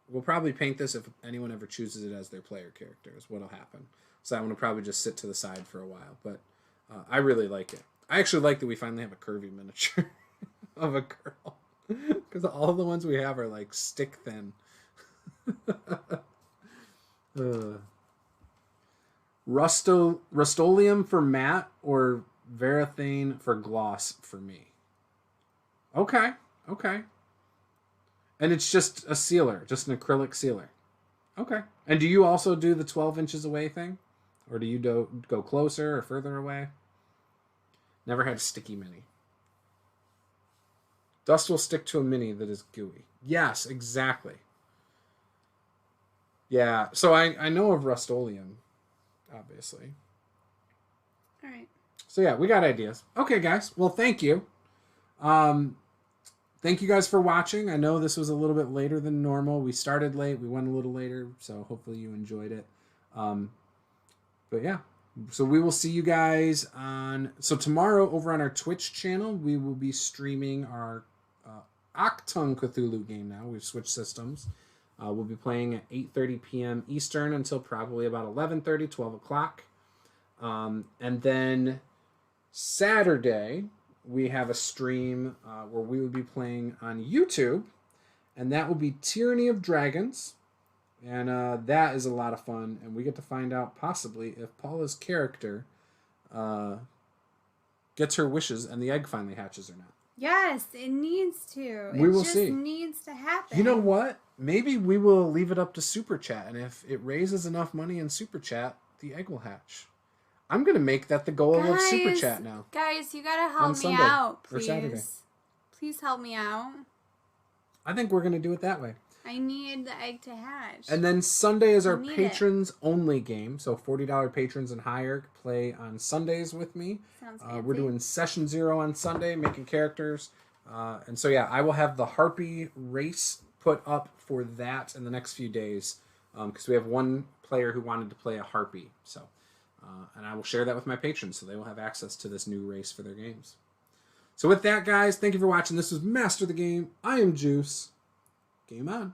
A: We'll probably paint this if anyone ever chooses it as their player character, is what'll happen. So that one will probably just sit to the side for a while. But I really like it. I actually like that we finally have a curvy miniature of a girl. Because all the ones we have are like stick thin. Rust-Oleum for matte or Varathane for gloss for me. Okay. And it's just a sealer, just an acrylic sealer. Okay. And do you also do the 12 inches away thing? Or do you go closer or further away? Never had a sticky mini. Dust will stick to a mini that is gooey. Yes, exactly. Yeah, so I know of Rust-Oleum, obviously.
B: All right.
A: So yeah, we got ideas. Okay, guys. Well, thank you. Thank you guys for watching. I know this was a little bit later than normal. We started late. We went a little later, so hopefully you enjoyed it. But yeah, so we will see you guys So tomorrow over on our Twitch channel, we will be streaming our Octung Cthulhu game now. We've switched systems. We'll be playing at 8:30 p.m. Eastern until probably about 11:30, 12 o'clock. And then Saturday, we have a stream where we will be playing on YouTube. And that will be Tyranny of Dragons. And that is a lot of fun. And we get to find out possibly if Paula's character gets her wishes and the egg finally hatches or not.
B: Yes, it needs to.
A: We will see.
B: It just needs to happen.
A: You know what? Maybe we will leave it up to Super Chat. And if it raises enough money in Super Chat, the egg will hatch. I'm going to make that the goal of Super Chat now.
B: Guys, you got to help me out, please.
A: Or Saturday.
B: Please help me out.
A: I think we're going to do it that way.
B: I need the egg to hatch.
A: And then Sunday is our patrons only game. So $40 patrons and higher play on Sundays with me.
B: Sounds fancy.
A: We're doing Session 0 on Sunday, making characters. And so yeah, I will have the Harpy Race put up for that in the next few days. Because we have one player who wanted to play a Harpy. So, and I will share that with my patrons so they will have access to this new race for their games. So with that, guys, thank you for watching. This was Master the Game. I am Juice. Game on.